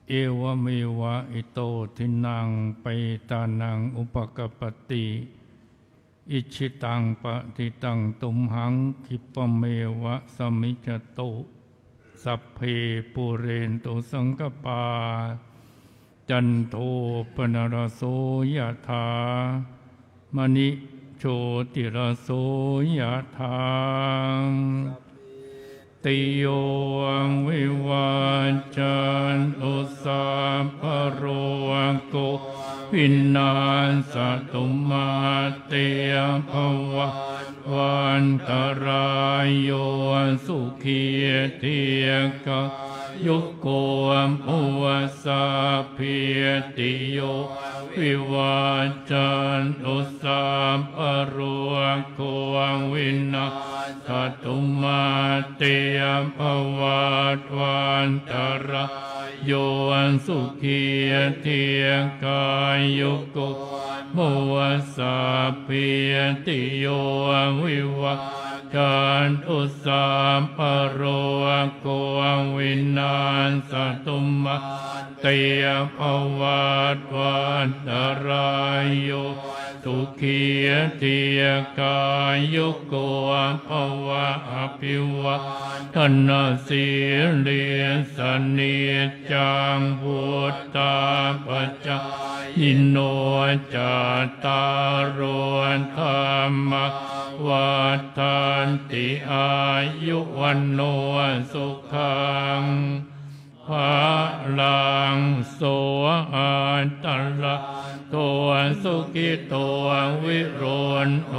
เอวเมวะอิโตทินังไปตานังอุปกปติอิชิตังปฏิตังตุมหังคิปะเมวะสมิจโตสัพเพปุเรนตุสังกปาจันโทปนรโสยะถามณิโชติรโสยะถาติโยวิวัจจันตุสัพพะโรโกวินาศตุมาเตภวัตวันต ยุโกภวสัพพิติโยวิวัจจันตุสัพพะโรโควินาศตุมาเตภวัตวันตรายโยสุขีเทียกายยุโกภวสัพพิติโยวิวัจจันตุสัพพะโรโควินาศตุมาเตภวัตวันตรายโยสุขีเทียกายยุโกภวะอภิวัฒนาสีเลสนิจังพุทธาปัจจายโนจัตตารโอธรรมวัฏันติอายุวันโนสุขังภาลังโสอันตระตัวสุขิตัววิโรนโท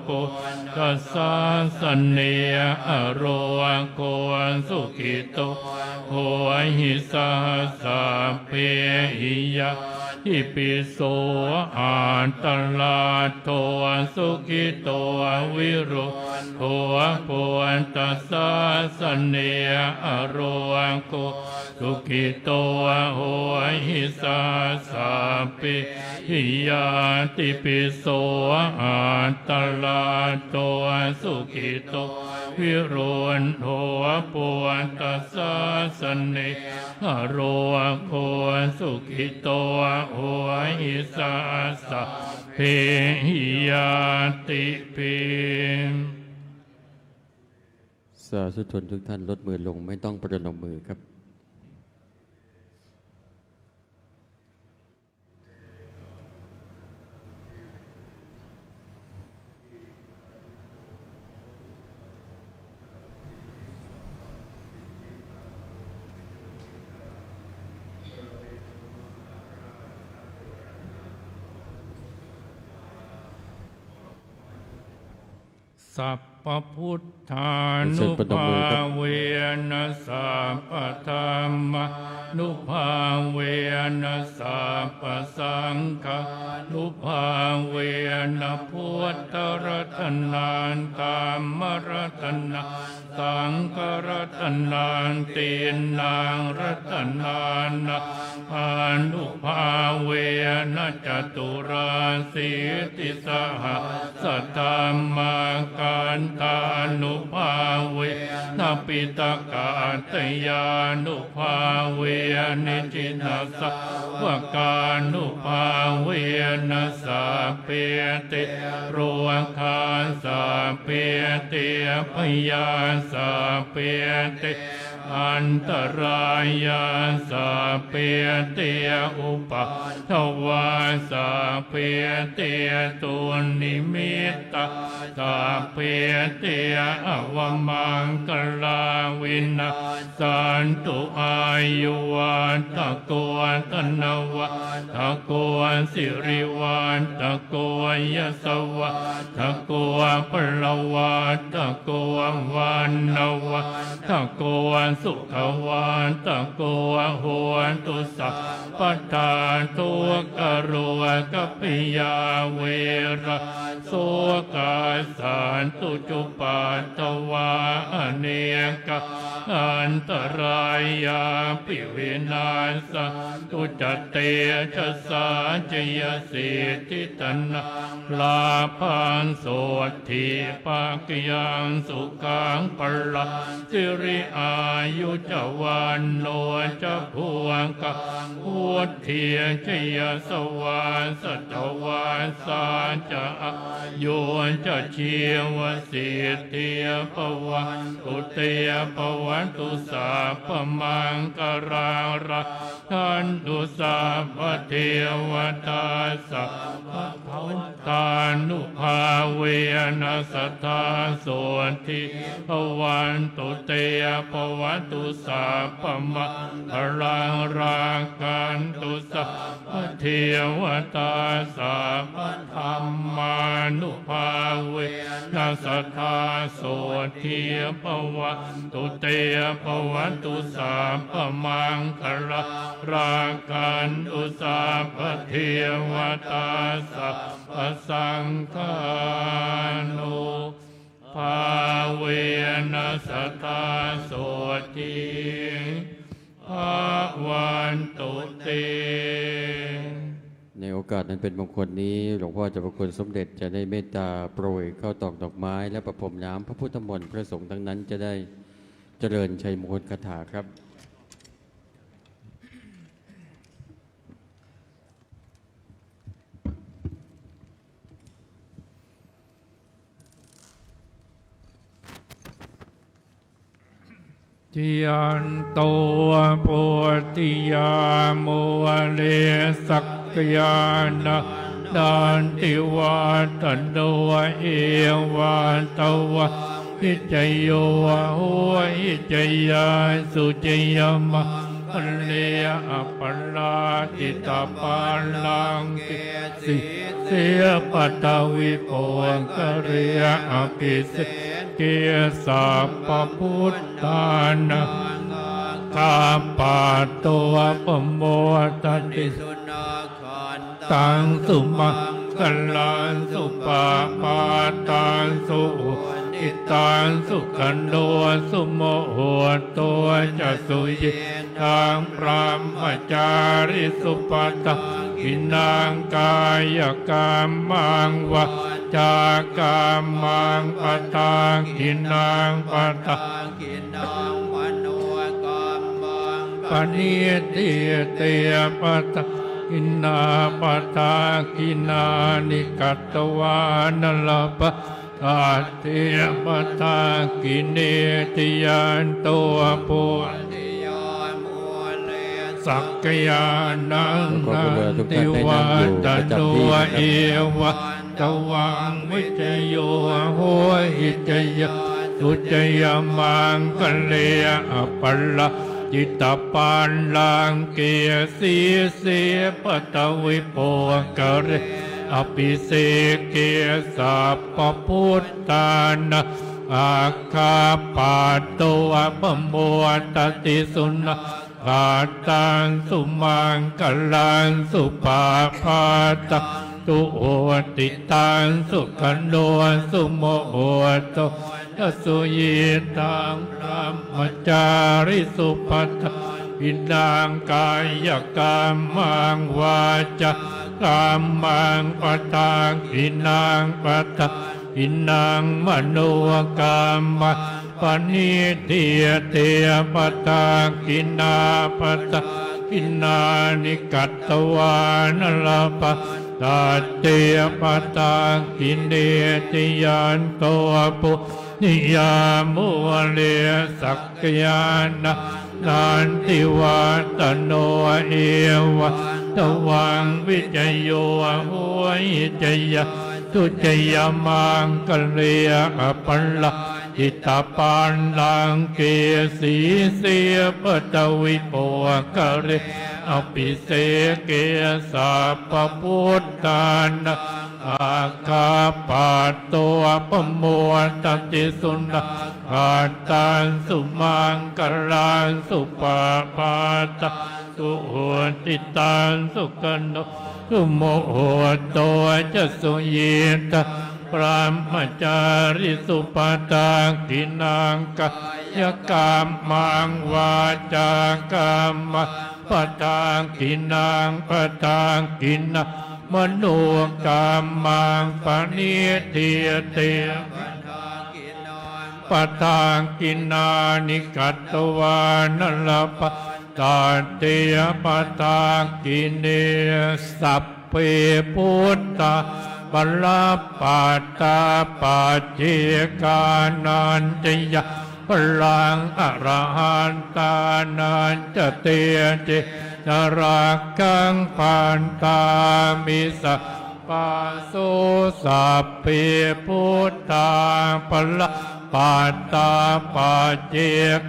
ปุตตสาสเนอโรโกสุขิโตโหหิสาสะเพหิยะอิปิโสอันตระตัวสุขิตัววิโรนโทปุตตสาสเนอโรโกสุขิโตโหหิสาสะเพหิยาติปิโสอัตตระโตสุขิโตวิโรนโทปุตตสาสเนอโรโคสุขิโตโหหิสาสะเพหิยาติปิสาธุชนทุกท่านลดมือลงไม่ต้องประนมมือครับสัพพพุทธานุภาเวนะสัพพธรรมานุภาเวนะสัพพสังฆานุภาเวนะพุทธรัตนังธัมมรัตนังสังฆรัตนังตีนังรัตนังอนุภาเวนะจตุราสีติสหสัทธัมมากันตานุภาเวนะปิตกาตยานุภาเวนะจินสาวกานุภาเวนะสัพเพเตโรคาสัพเพเตพยาสัพเพเตอันตรายาสัพเพเตอุปัฏฐวาสัพเพเตตุนิมิตตาสัพเพเตอวมังกลาวินาสันตุอายุวันตะโกตนะวัตะโกสิริวันตะโกยสวัตะโกปรวัตตะโกวันนวัตตะโกสุขวันตะโกโหตุสัพพทาตุกโรกัปปิยาเวระโสกาสันตุจุปัตตวาอเนกะอันตรายาปิวินาสตุจเตชะสาจยสิทธิตนะลาภันโสทิปักยังสุขังปละสิริอายุจวันโนจะพวงกะพุทธิจยสวาสตวาสาจะโยจะเชียวสิทธิปวันตุเตปวันตุสาพมังกราระทันตุสาพเทวตาสัพพตานุภาเวนะสัทธาโสทิภวันตุเตภวันตุสาพมังกรารากันตุสาพเทวตาสัพพธรรมา นุภาเวนัสสัทธาโสทิภวันตุเตภวันตุสัพพมังคละรากันตุสัพพเทวตาสัพพสังฆานุภาเวนัสสัทธาโสทิภวันตุเต ในโอกาสนั้นเป็นมงคลนี้หลวงพ่อเจ้าพระคุณสมเด็จจะได้เมตตาโปรยข้าวตอกดอกไม้และประพรมน้ำพระพุทธมนต์พระสงฆ์ทั้งนั้นจะได้เจริญชัยมงคลคาถาครับ ทิยันโตปุติยาโมเลสักกยานะดานติวาตันโดเอวาตวะหิจโยวะโหหิจยาสุจยมะอันเลอปัลลาติตาปาลังกิสิเสียปัตตวิโปกเรียอภิเสเกสัพพพุทธานะกาปาตัวปโมตติตังสุมากัลลันสุปาปาตังสุอิตังสุขันโดสุโมโหตัวจะสุยิทางพรหมจาริสุปตะกินังกายกรรมังวะจากรรมังปตากินังปตากินังมโนกรรมังปณิติเตปตากินาปตากินานิกัตวานลปะตาเทปตากิเนติยันตัวปุติยานโมเลสักกยานังนันติวาตันโดเอวะตวังวิจโยโหหิจยะสุจยมังกัลเลอปัลลาจิตตปานลังเกสีเสปตวิโปกเรอภิเสเกสัพพพุทธานะอาคาปาโตวปโมตติสุนะกาตังสุมังกัลลังสุปาปาตตุโอติตังสุขันโดสุโมโหโตทัสสุยิตังพระมจาริสุปัตตวินังกายกรรมังวาจากรรมังปตากินังปตากินังมโนกรรมังปณิทิเตปตากินาปตากินานิกัตวานลปะตาเตปตากินเนติยันโตปุนิยามุเลสักกยานะนันติวาตโนเอวะตวังวิจโยโหหิจยะตุจยมังกัลเลอปัลลาจิตตปานลังเกสีเสปตวิโปกเรอภิเสเกสัพพพุทธานะอาคาปาโตปโมตติสุนะกาตังสุมังกัลลังสุปาปาตสุโหติตังสุกันโนสุโมโหโตจะสุยิตาพระมจาริสุปตากินังกายกรรมังวาจากรรมังปตากินังปตากินังมโนกรรมังปณิทิเตปตากินานิกัตวานลปะตาเตปตากิเนสัพเพพุทธาปลาปัตตาปัจเจกานันติยะพลังอรหันตานันจะเตเจนรักขังปันตามิสัพปะโสสัพเพพุทธาปลาปัตตาปัจเจ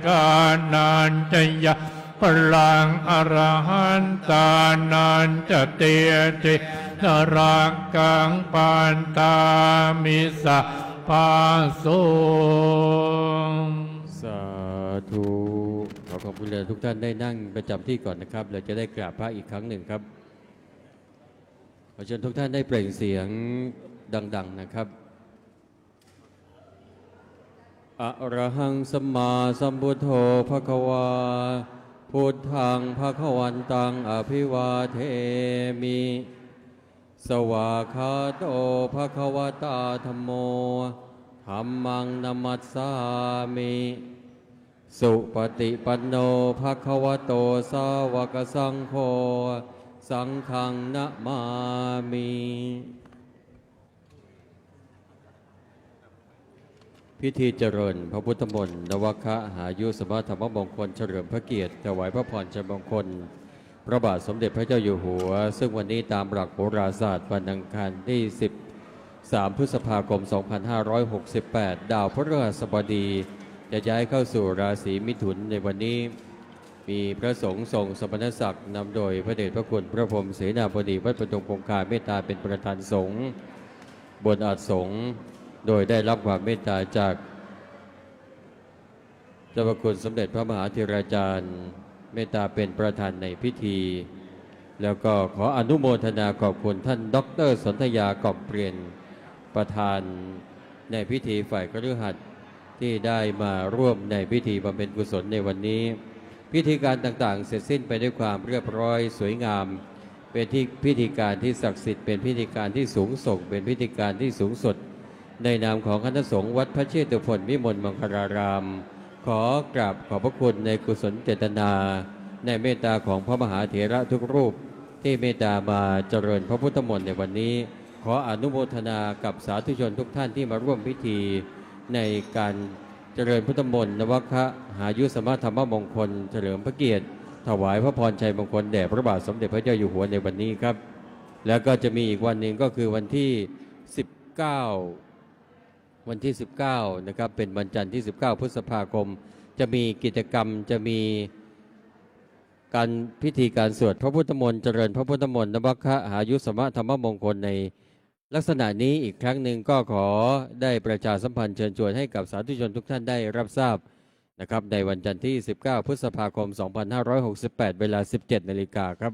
กานันติยะพลังอรหันตานันจะเตเจ นรักกังปันตามิสะปาโส สาธุขอขอบคุณเลยทุกท่านได้นั่งประจำที่ก่อนนะครับเราจะได้กราบพระอีกครั้งหนึ่งครับขอเชิญทุกท่านได้เปล่งเสียงดังๆนะครับอะระหังสัมมาสัมพุทโธภควาพุทธังภควันตังอภิวาเทมิสวากขาโตภควตาธัมโมธัมมังนัมมัสสามิสุปฏิปันโนภควโตสาวกสังโฆสังฆังนะมามิพิธีเจริญพระพุทธมนต์นวคะหายุสมธรรมมงคลเฉลิมพระเกียรติถวายพระพรชัยมงคลพระบาทสมเด็จพระเจ้าอยู่หัวซึ่งวันนี้ตามหลักโหราศาสตร์วันอังคารที่13 พฤษภาคม 2568 ดาวพฤหัสบดีจะย้ายเข้าสู่ราศีมิถุนในวันนี้มีพระสงฆ์ทรงสมณศักดิ์นำโดยพระเดชพระคุณพระพรหมเสนาบดีวัดประทุมคงคาเมตตาเป็นประธานสงฆ์บนอาสงฆ์โดยได้รับความเมตตาจากเจ้าพระคุณสมเด็จพระมหาธีราจารย์เมตตาเป็นประธานในพิธีแล้วก็ขออนุโมทนาขอบคุณท่านดร.สนธยากอบเปลี่ยนประธานในพิธีฝ่ายคฤหัสถ์ที่ได้มาร่วมในพิธีบำเพ็ญกุศลในวันนี้พิธีการต่างๆเสร็จสิ้นไปด้วยความเรียบร้อยสวยงามเป็นที่พิธีการที่ศักดิ์สิทธิ์เป็นพิธีการที่สูงส่งเป็นพิธีการที่สูงสุดในนามของคณะสงฆ์วัดพระเชตุพนวิมลมังคลารามขอกราบขอบพระคุณในกุศลเจตนาในเมตตาของพระมหาเถระทุกรูปที่เมตตามาเจริญพระพุทธมนต์ในวันนี้ขออนุโมทนากับสาธุชนทุกท่านที่มาร่วมพิธีในการเจริญพุทธมนต์นวคะหายุสมธรรมมงคลเฉลิมพระเกียรติถวายพระพรชัยมงคลแด่พระบาทสมเด็จพระเจ้าอยู่หัวในวันนี้ครับแล้วก็จะมีอีกวันหนึ่งก็คือวันที่ 19 นะครับเป็นวันจันทร์ที่ 19 พฤษภาคมจะมีกิจกรรมจะมีการพิธีการสวดพระพุทธมนต์เจริญพระพุทธมนต์นวคะหายุสมธรรมมงคลในลักษณะนี้อีกครั้งหนึ่งก็ขอได้ประชาสัมพันธ์เชิญชวนให้กับสาธุชนทุกท่านได้รับทราบนะครับในวันจันทร์ที่ 19 พฤษภาคม 2568 เวลา 17 นาฬิกาครับ